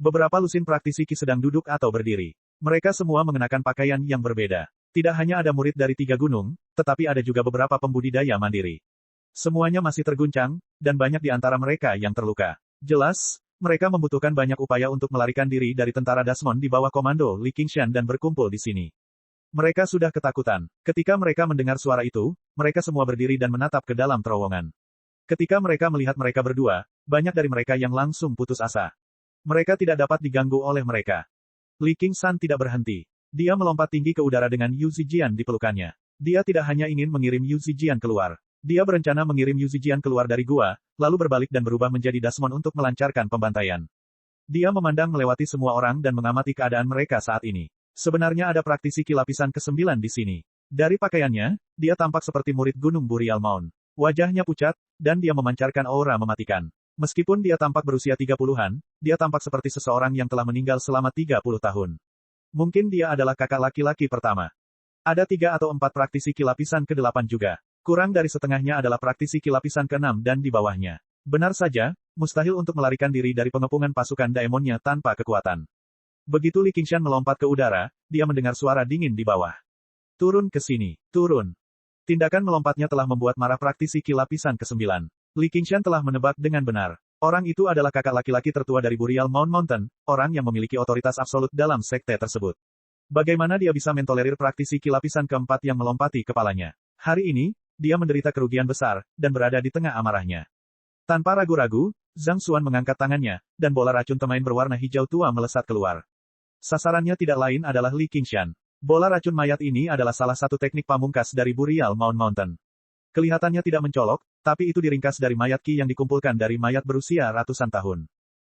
Beberapa lusin praktisi Qi sedang duduk atau berdiri. Mereka semua mengenakan pakaian yang berbeda. Tidak hanya ada murid dari 3 gunung, tetapi ada juga beberapa pembudidaya mandiri. Semuanya masih terguncang, dan banyak di antara mereka yang terluka. Jelas, mereka membutuhkan banyak upaya untuk melarikan diri dari tentara Dasmon di bawah komando Li Qingshan dan berkumpul di sini. Mereka sudah ketakutan. Ketika mereka mendengar suara itu, mereka semua berdiri dan menatap ke dalam terowongan. Ketika mereka melihat mereka berdua, banyak dari mereka yang langsung putus asa. Mereka tidak dapat diganggu oleh mereka. Li Qingshan tidak berhenti. Dia melompat tinggi ke udara dengan Yu Zijian di pelukannya. Dia tidak hanya ingin mengirim Yu Zijian keluar. Dia berencana mengirim Yu Zijian keluar dari gua, lalu berbalik dan berubah menjadi Dasmon untuk melancarkan pembantaian. Dia memandang melewati semua orang dan mengamati keadaan mereka saat ini. Sebenarnya ada praktisi Qi lapisan ke-9 di sini. Dari pakaiannya, dia tampak seperti murid Gunung Burial Mound. Wajahnya pucat, dan dia memancarkan aura mematikan. Meskipun dia tampak berusia 30-an, dia tampak seperti seseorang yang telah meninggal selama 30 tahun. Mungkin dia adalah kakak laki-laki pertama. Ada 3 atau 4 praktisi Qi lapisan ke-8 juga. Kurang dari setengahnya adalah praktisi Qi lapisan ke-6 dan di bawahnya. Benar saja, mustahil untuk melarikan diri dari pengepungan pasukan Daemonnya tanpa kekuatan. Begitu Li Qingshan melompat ke udara, dia mendengar suara dingin di bawah. Turun ke sini, turun. Tindakan melompatnya telah membuat marah praktisi Qi lapisan ke-9. Li Qingshan telah menebak dengan benar. Orang itu adalah kakak laki-laki tertua dari Burial Mountain, orang yang memiliki otoritas absolut dalam sekte tersebut. Bagaimana dia bisa mentolerir praktisi Qi lapisan ke-4 yang melompati kepalanya? Hari ini, dia menderita kerugian besar, dan berada di tengah amarahnya. Tanpa ragu-ragu, Zhang Xuan mengangkat tangannya, dan bola racun temain berwarna hijau tua melesat keluar. Sasarannya tidak lain adalah Li Qingshan. Bola racun mayat ini adalah salah satu teknik pamungkas dari Burial Mountain. Kelihatannya tidak mencolok, tapi itu diringkas dari mayat Qi yang dikumpulkan dari mayat berusia ratusan tahun.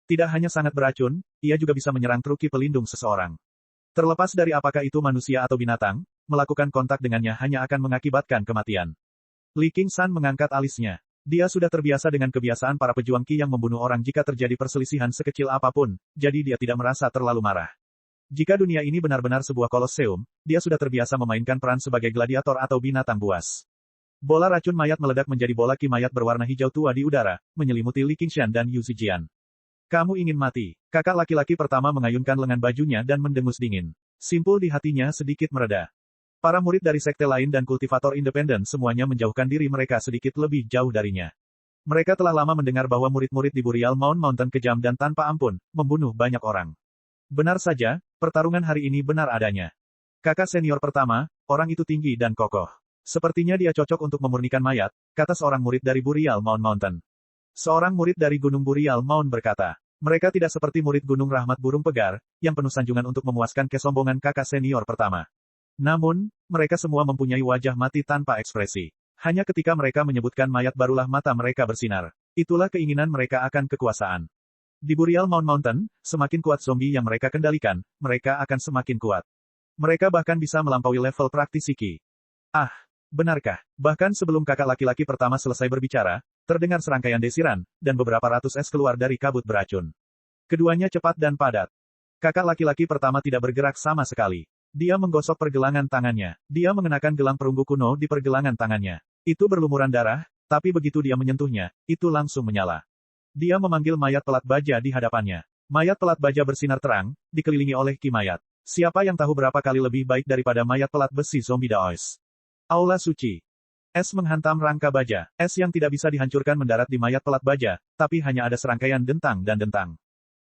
Tidak hanya sangat beracun, ia juga bisa menyerang truki pelindung seseorang. Terlepas dari apakah itu manusia atau binatang, melakukan kontak dengannya hanya akan mengakibatkan kematian. Li Qingshan mengangkat alisnya. Dia sudah terbiasa dengan kebiasaan para pejuang Qi yang membunuh orang jika terjadi perselisihan sekecil apapun, jadi dia tidak merasa terlalu marah. Jika dunia ini benar-benar sebuah koloseum, dia sudah terbiasa memainkan peran sebagai gladiator atau binatang buas. Bola racun mayat meledak menjadi bola Qi mayat berwarna hijau tua di udara, menyelimuti Li Qingshan dan Yu Zijian. Kamu ingin mati. Kakak laki-laki pertama mengayunkan lengan bajunya dan mendengus dingin. Simpul di hatinya sedikit mereda. Para murid dari sekte lain dan kultivator independen semuanya menjauhkan diri mereka sedikit lebih jauh darinya. Mereka telah lama mendengar bahwa murid-murid di Burial Mountain kejam dan tanpa ampun, membunuh banyak orang. Benar saja, pertarungan hari ini benar adanya. Kakak senior pertama, orang itu tinggi dan kokoh. Sepertinya dia cocok untuk memurnikan mayat, kata seorang murid dari Burial Mountain. Seorang murid dari Gunung Burial Mound berkata, mereka tidak seperti murid Gunung Rahmat Burung Pegar, yang penuh sanjungan untuk memuaskan kesombongan kakak senior pertama. Namun, mereka semua mempunyai wajah mati tanpa ekspresi. Hanya ketika mereka menyebutkan mayat barulah mata mereka bersinar. Itulah keinginan mereka akan kekuasaan. Di Burial Mountain, semakin kuat zombie yang mereka kendalikan, mereka akan semakin kuat. Mereka bahkan bisa melampaui level praktisi Qi. Ah, benarkah? Bahkan sebelum kakak laki-laki pertama selesai berbicara, terdengar serangkaian desiran, dan beberapa ratus es keluar dari kabut beracun. Keduanya cepat dan padat. Kakak laki-laki pertama tidak bergerak sama sekali. Dia menggosok pergelangan tangannya. Dia mengenakan gelang perunggu kuno di pergelangan tangannya. Itu berlumuran darah, tapi begitu dia menyentuhnya, itu langsung menyala. Dia memanggil mayat pelat baja di hadapannya. Mayat pelat baja bersinar terang, dikelilingi oleh Qi mayat. Siapa yang tahu berapa kali lebih baik daripada mayat pelat besi zombie Daois? Aula suci. Es menghantam rangka baja. Es yang tidak bisa dihancurkan mendarat di mayat pelat baja, tapi hanya ada serangkaian dentang dan dentang.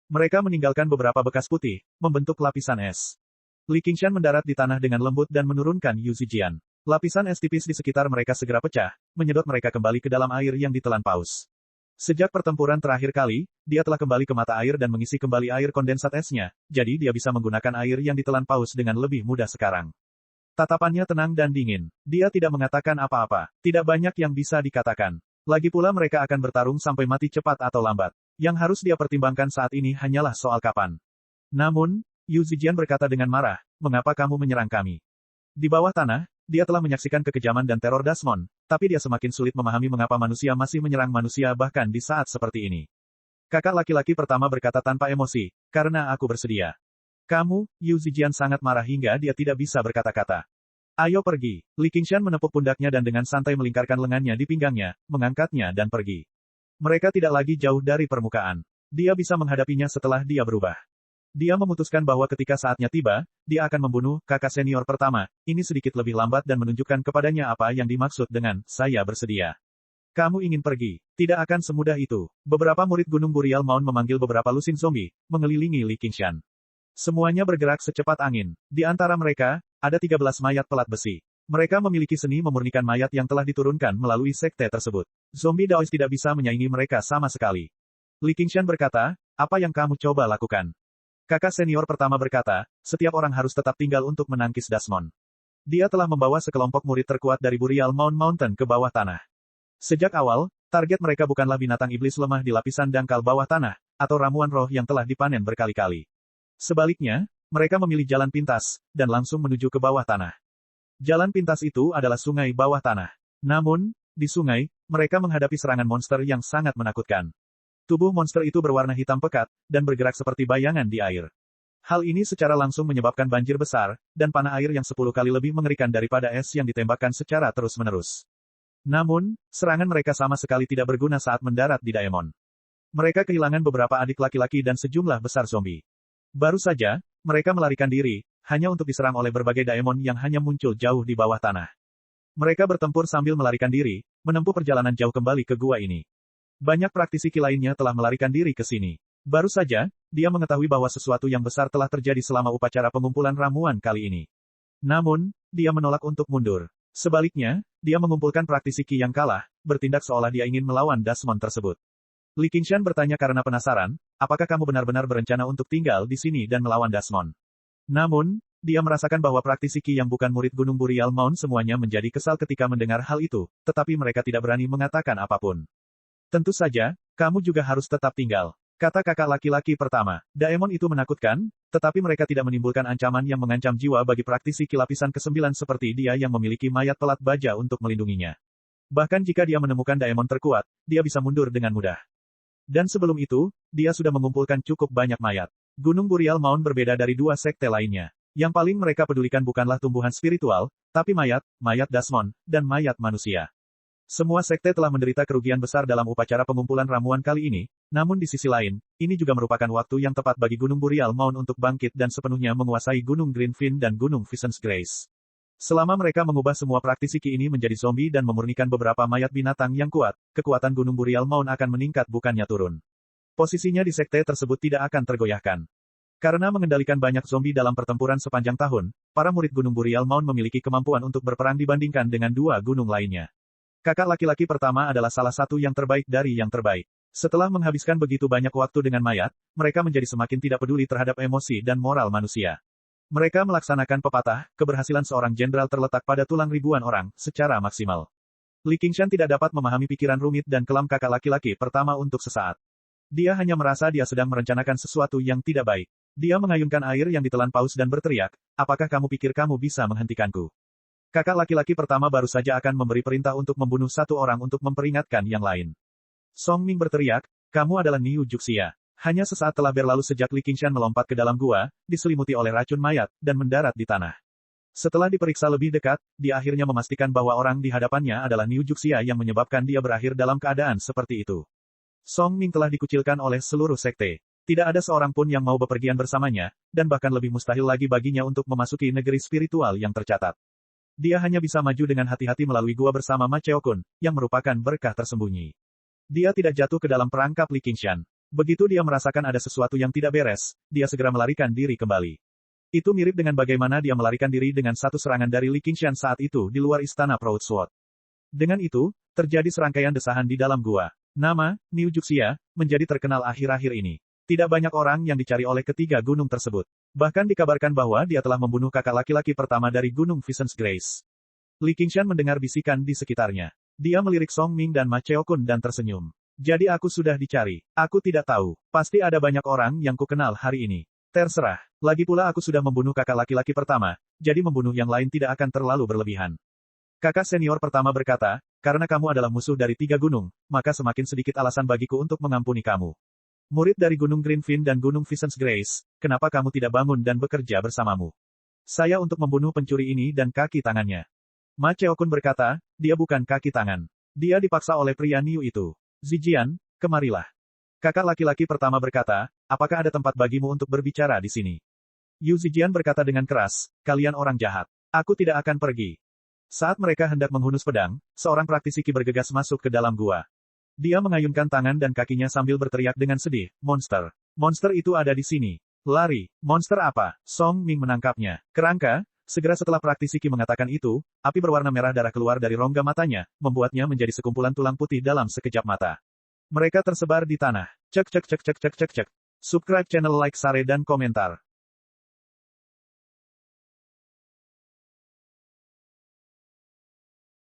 Mereka meninggalkan beberapa bekas putih, membentuk lapisan es. Li Qingshan mendarat di tanah dengan lembut dan menurunkan Yu Zijian. Lapisan es tipis di sekitar mereka segera pecah, menyedot mereka kembali ke dalam air yang ditelan paus. Sejak pertempuran terakhir kali, dia telah kembali ke mata air dan mengisi kembali air kondensat esnya, jadi dia bisa menggunakan air yang ditelan paus dengan lebih mudah sekarang. Tatapannya tenang dan dingin. Dia tidak mengatakan apa-apa. Tidak banyak yang bisa dikatakan. Lagi pula mereka akan bertarung sampai mati cepat atau lambat. Yang harus dia pertimbangkan saat ini hanyalah soal kapan. Namun, Yu Zijian berkata dengan marah, mengapa kamu menyerang kami? Di bawah tanah, dia telah menyaksikan kekejaman dan teror Dasmon, tapi dia semakin sulit memahami mengapa manusia masih menyerang manusia bahkan di saat seperti ini. Kakak laki-laki pertama berkata tanpa emosi, karena aku bersedia. Kamu, Yu Zijian sangat marah hingga dia tidak bisa berkata-kata. Ayo pergi. Li Qingshan menepuk pundaknya dan dengan santai melingkarkan lengannya di pinggangnya, mengangkatnya dan pergi. Mereka tidak lagi jauh dari permukaan. Dia bisa menghadapinya setelah dia berubah. Dia memutuskan bahwa ketika saatnya tiba, dia akan membunuh kakak senior pertama. Ini sedikit lebih lambat dan menunjukkan kepadanya apa yang dimaksud dengan, saya bersedia. Kamu ingin pergi. Tidak akan semudah itu. Beberapa murid Gunung Burial Mound memanggil beberapa lusin zombie, mengelilingi Li Qingshan. Semuanya bergerak secepat angin. Di antara mereka, ada 13 mayat pelat besi. Mereka memiliki seni memurnikan mayat yang telah diturunkan melalui sekte tersebut. Zombie Daois tidak bisa menyaingi mereka sama sekali. Li Qingshan berkata, apa yang kamu coba lakukan? Kakak senior pertama berkata, setiap orang harus tetap tinggal untuk menangkis Dasmon. Dia telah membawa sekelompok murid terkuat dari Burial Mountain ke bawah tanah. Sejak awal, target mereka bukanlah binatang iblis lemah di lapisan dangkal bawah tanah, atau ramuan roh yang telah dipanen berkali-kali. Sebaliknya, mereka memilih jalan pintas, dan langsung menuju ke bawah tanah. Jalan pintas itu adalah sungai bawah tanah. Namun, di sungai, mereka menghadapi serangan monster yang sangat menakutkan. Tubuh monster itu berwarna hitam pekat, dan bergerak seperti bayangan di air. Hal ini secara langsung menyebabkan banjir besar, dan panah air yang 10 kali lebih mengerikan daripada es yang ditembakkan secara terus-menerus. Namun, serangan mereka sama sekali tidak berguna saat mendarat di Daemon. Mereka kehilangan beberapa adik laki-laki dan sejumlah besar zombie. Baru saja, mereka melarikan diri, hanya untuk diserang oleh berbagai Daemon yang hanya muncul jauh di bawah tanah. Mereka bertempur sambil melarikan diri, menempuh perjalanan jauh kembali ke gua ini. Banyak praktisi Qi lainnya telah melarikan diri ke sini. Baru saja, dia mengetahui bahwa sesuatu yang besar telah terjadi selama upacara pengumpulan ramuan kali ini. Namun, dia menolak untuk mundur. Sebaliknya, dia mengumpulkan praktisi Qi yang kalah, bertindak seolah dia ingin melawan Dasmon tersebut. Li Qingshan bertanya karena penasaran, apakah kamu benar-benar berencana untuk tinggal di sini dan melawan Dasmon? Namun, dia merasakan bahwa praktisi Qi yang bukan murid Gunung Burial Mound semuanya menjadi kesal ketika mendengar hal itu, tetapi mereka tidak berani mengatakan apapun. Tentu saja, kamu juga harus tetap tinggal. Kata kakak laki-laki pertama. Daemon itu menakutkan, tetapi mereka tidak menimbulkan ancaman yang mengancam jiwa bagi praktisi Qi lapisan ke-9 seperti dia yang memiliki mayat pelat baja untuk melindunginya. Bahkan jika dia menemukan Daemon terkuat, dia bisa mundur dengan mudah. Dan sebelum itu, dia sudah mengumpulkan cukup banyak mayat. Gunung Burial Mound berbeda dari dua sekte lainnya. Yang paling mereka pedulikan bukanlah tumbuhan spiritual, tapi mayat Dasmon, dan mayat manusia. Semua sekte telah menderita kerugian besar dalam upacara pengumpulan ramuan kali ini, namun di sisi lain, ini juga merupakan waktu yang tepat bagi Gunung Burial Mound untuk bangkit dan sepenuhnya menguasai Gunung Greenfin dan Gunung Vision's Grace. Selama mereka mengubah semua praktisi Qi ini menjadi zombie dan memurnikan beberapa mayat binatang yang kuat, kekuatan Gunung Burial Mound akan meningkat bukannya turun. Posisinya di sekte tersebut tidak akan tergoyahkan. Karena mengendalikan banyak zombie dalam pertempuran sepanjang tahun, para murid Gunung Burial Mound memiliki kemampuan untuk berperang dibandingkan dengan dua gunung lainnya. Kakak laki-laki pertama adalah salah satu yang terbaik dari yang terbaik. Setelah menghabiskan begitu banyak waktu dengan mayat, mereka menjadi semakin tidak peduli terhadap emosi dan moral manusia. Mereka melaksanakan pepatah, keberhasilan seorang jenderal terletak pada tulang ribuan orang, secara maksimal. Li Qingshan tidak dapat memahami pikiran rumit dan kelam kakak laki-laki pertama untuk sesaat. Dia hanya merasa dia sedang merencanakan sesuatu yang tidak baik. Dia mengayunkan air yang ditelan paus dan berteriak, apakah kamu pikir kamu bisa menghentikanku? Kakak laki-laki pertama baru saja akan memberi perintah untuk membunuh satu orang untuk memperingatkan yang lain. Song Ming berteriak, kamu adalah Niu Juxia. Hanya sesaat telah berlalu sejak Li Qingshan melompat ke dalam gua, diselimuti oleh racun mayat, dan mendarat di tanah. Setelah diperiksa lebih dekat, dia akhirnya memastikan bahwa orang di hadapannya adalah Niu Juxia yang menyebabkan dia berakhir dalam keadaan seperti itu. Song Ming telah dikucilkan oleh seluruh sekte. Tidak ada seorang pun yang mau bepergian bersamanya, dan bahkan lebih mustahil lagi baginya untuk memasuki negeri spiritual yang tercatat. Dia hanya bisa maju dengan hati-hati melalui gua bersama Ma Cheokun, yang merupakan berkah tersembunyi. Dia tidak jatuh ke dalam perangkap Li Qingshan. Begitu dia merasakan ada sesuatu yang tidak beres, dia segera melarikan diri kembali. Itu mirip dengan bagaimana dia melarikan diri dengan satu serangan dari Li Qingshan saat itu di luar istana Proud Sword. Dengan itu, terjadi serangkaian desahan di dalam gua. Nama, Niu Juxia, menjadi terkenal akhir-akhir ini. Tidak banyak orang yang dicari oleh ketiga gunung tersebut. Bahkan dikabarkan bahwa dia telah membunuh kakak laki-laki pertama dari Gunung Vision's Grace. Li Qingshan mendengar bisikan di sekitarnya. Dia melirik Song Ming dan Ma Cheokun dan tersenyum. Jadi aku sudah dicari. Aku tidak tahu. Pasti ada banyak orang yang kukenal hari ini. Terserah. Lagi pula aku sudah membunuh kakak laki-laki pertama, jadi membunuh yang lain tidak akan terlalu berlebihan. Kakak senior pertama berkata, karena kamu adalah musuh dari tiga gunung, maka semakin sedikit alasan bagiku untuk mengampuni kamu. Murid dari Gunung Greenfin dan Gunung Visions Grace, kenapa kamu tidak bangun dan bekerja bersamamu? Saya untuk membunuh pencuri ini dan kaki tangannya. Ma Cheokun berkata, dia bukan kaki tangan. Dia dipaksa oleh pria Niu itu. Zijian, kemarilah. Kakak laki-laki pertama berkata, apakah ada tempat bagimu untuk berbicara di sini? Yu Zijian berkata dengan keras, kalian orang jahat. Aku tidak akan pergi. Saat mereka hendak menghunus pedang, seorang praktisi Qi bergegas masuk ke dalam gua. Dia mengayunkan tangan dan kakinya sambil berteriak dengan sedih, monster. Monster itu ada di sini. Lari. Monster apa? Song Ming menangkapnya. Kerangka, segera setelah praktisi Qi mengatakan itu, api berwarna merah darah keluar dari rongga matanya, membuatnya menjadi sekumpulan tulang putih dalam sekejap mata. Mereka tersebar di tanah. Cek cek cek cek cek cek cek. Subscribe channel, like, share dan komentar.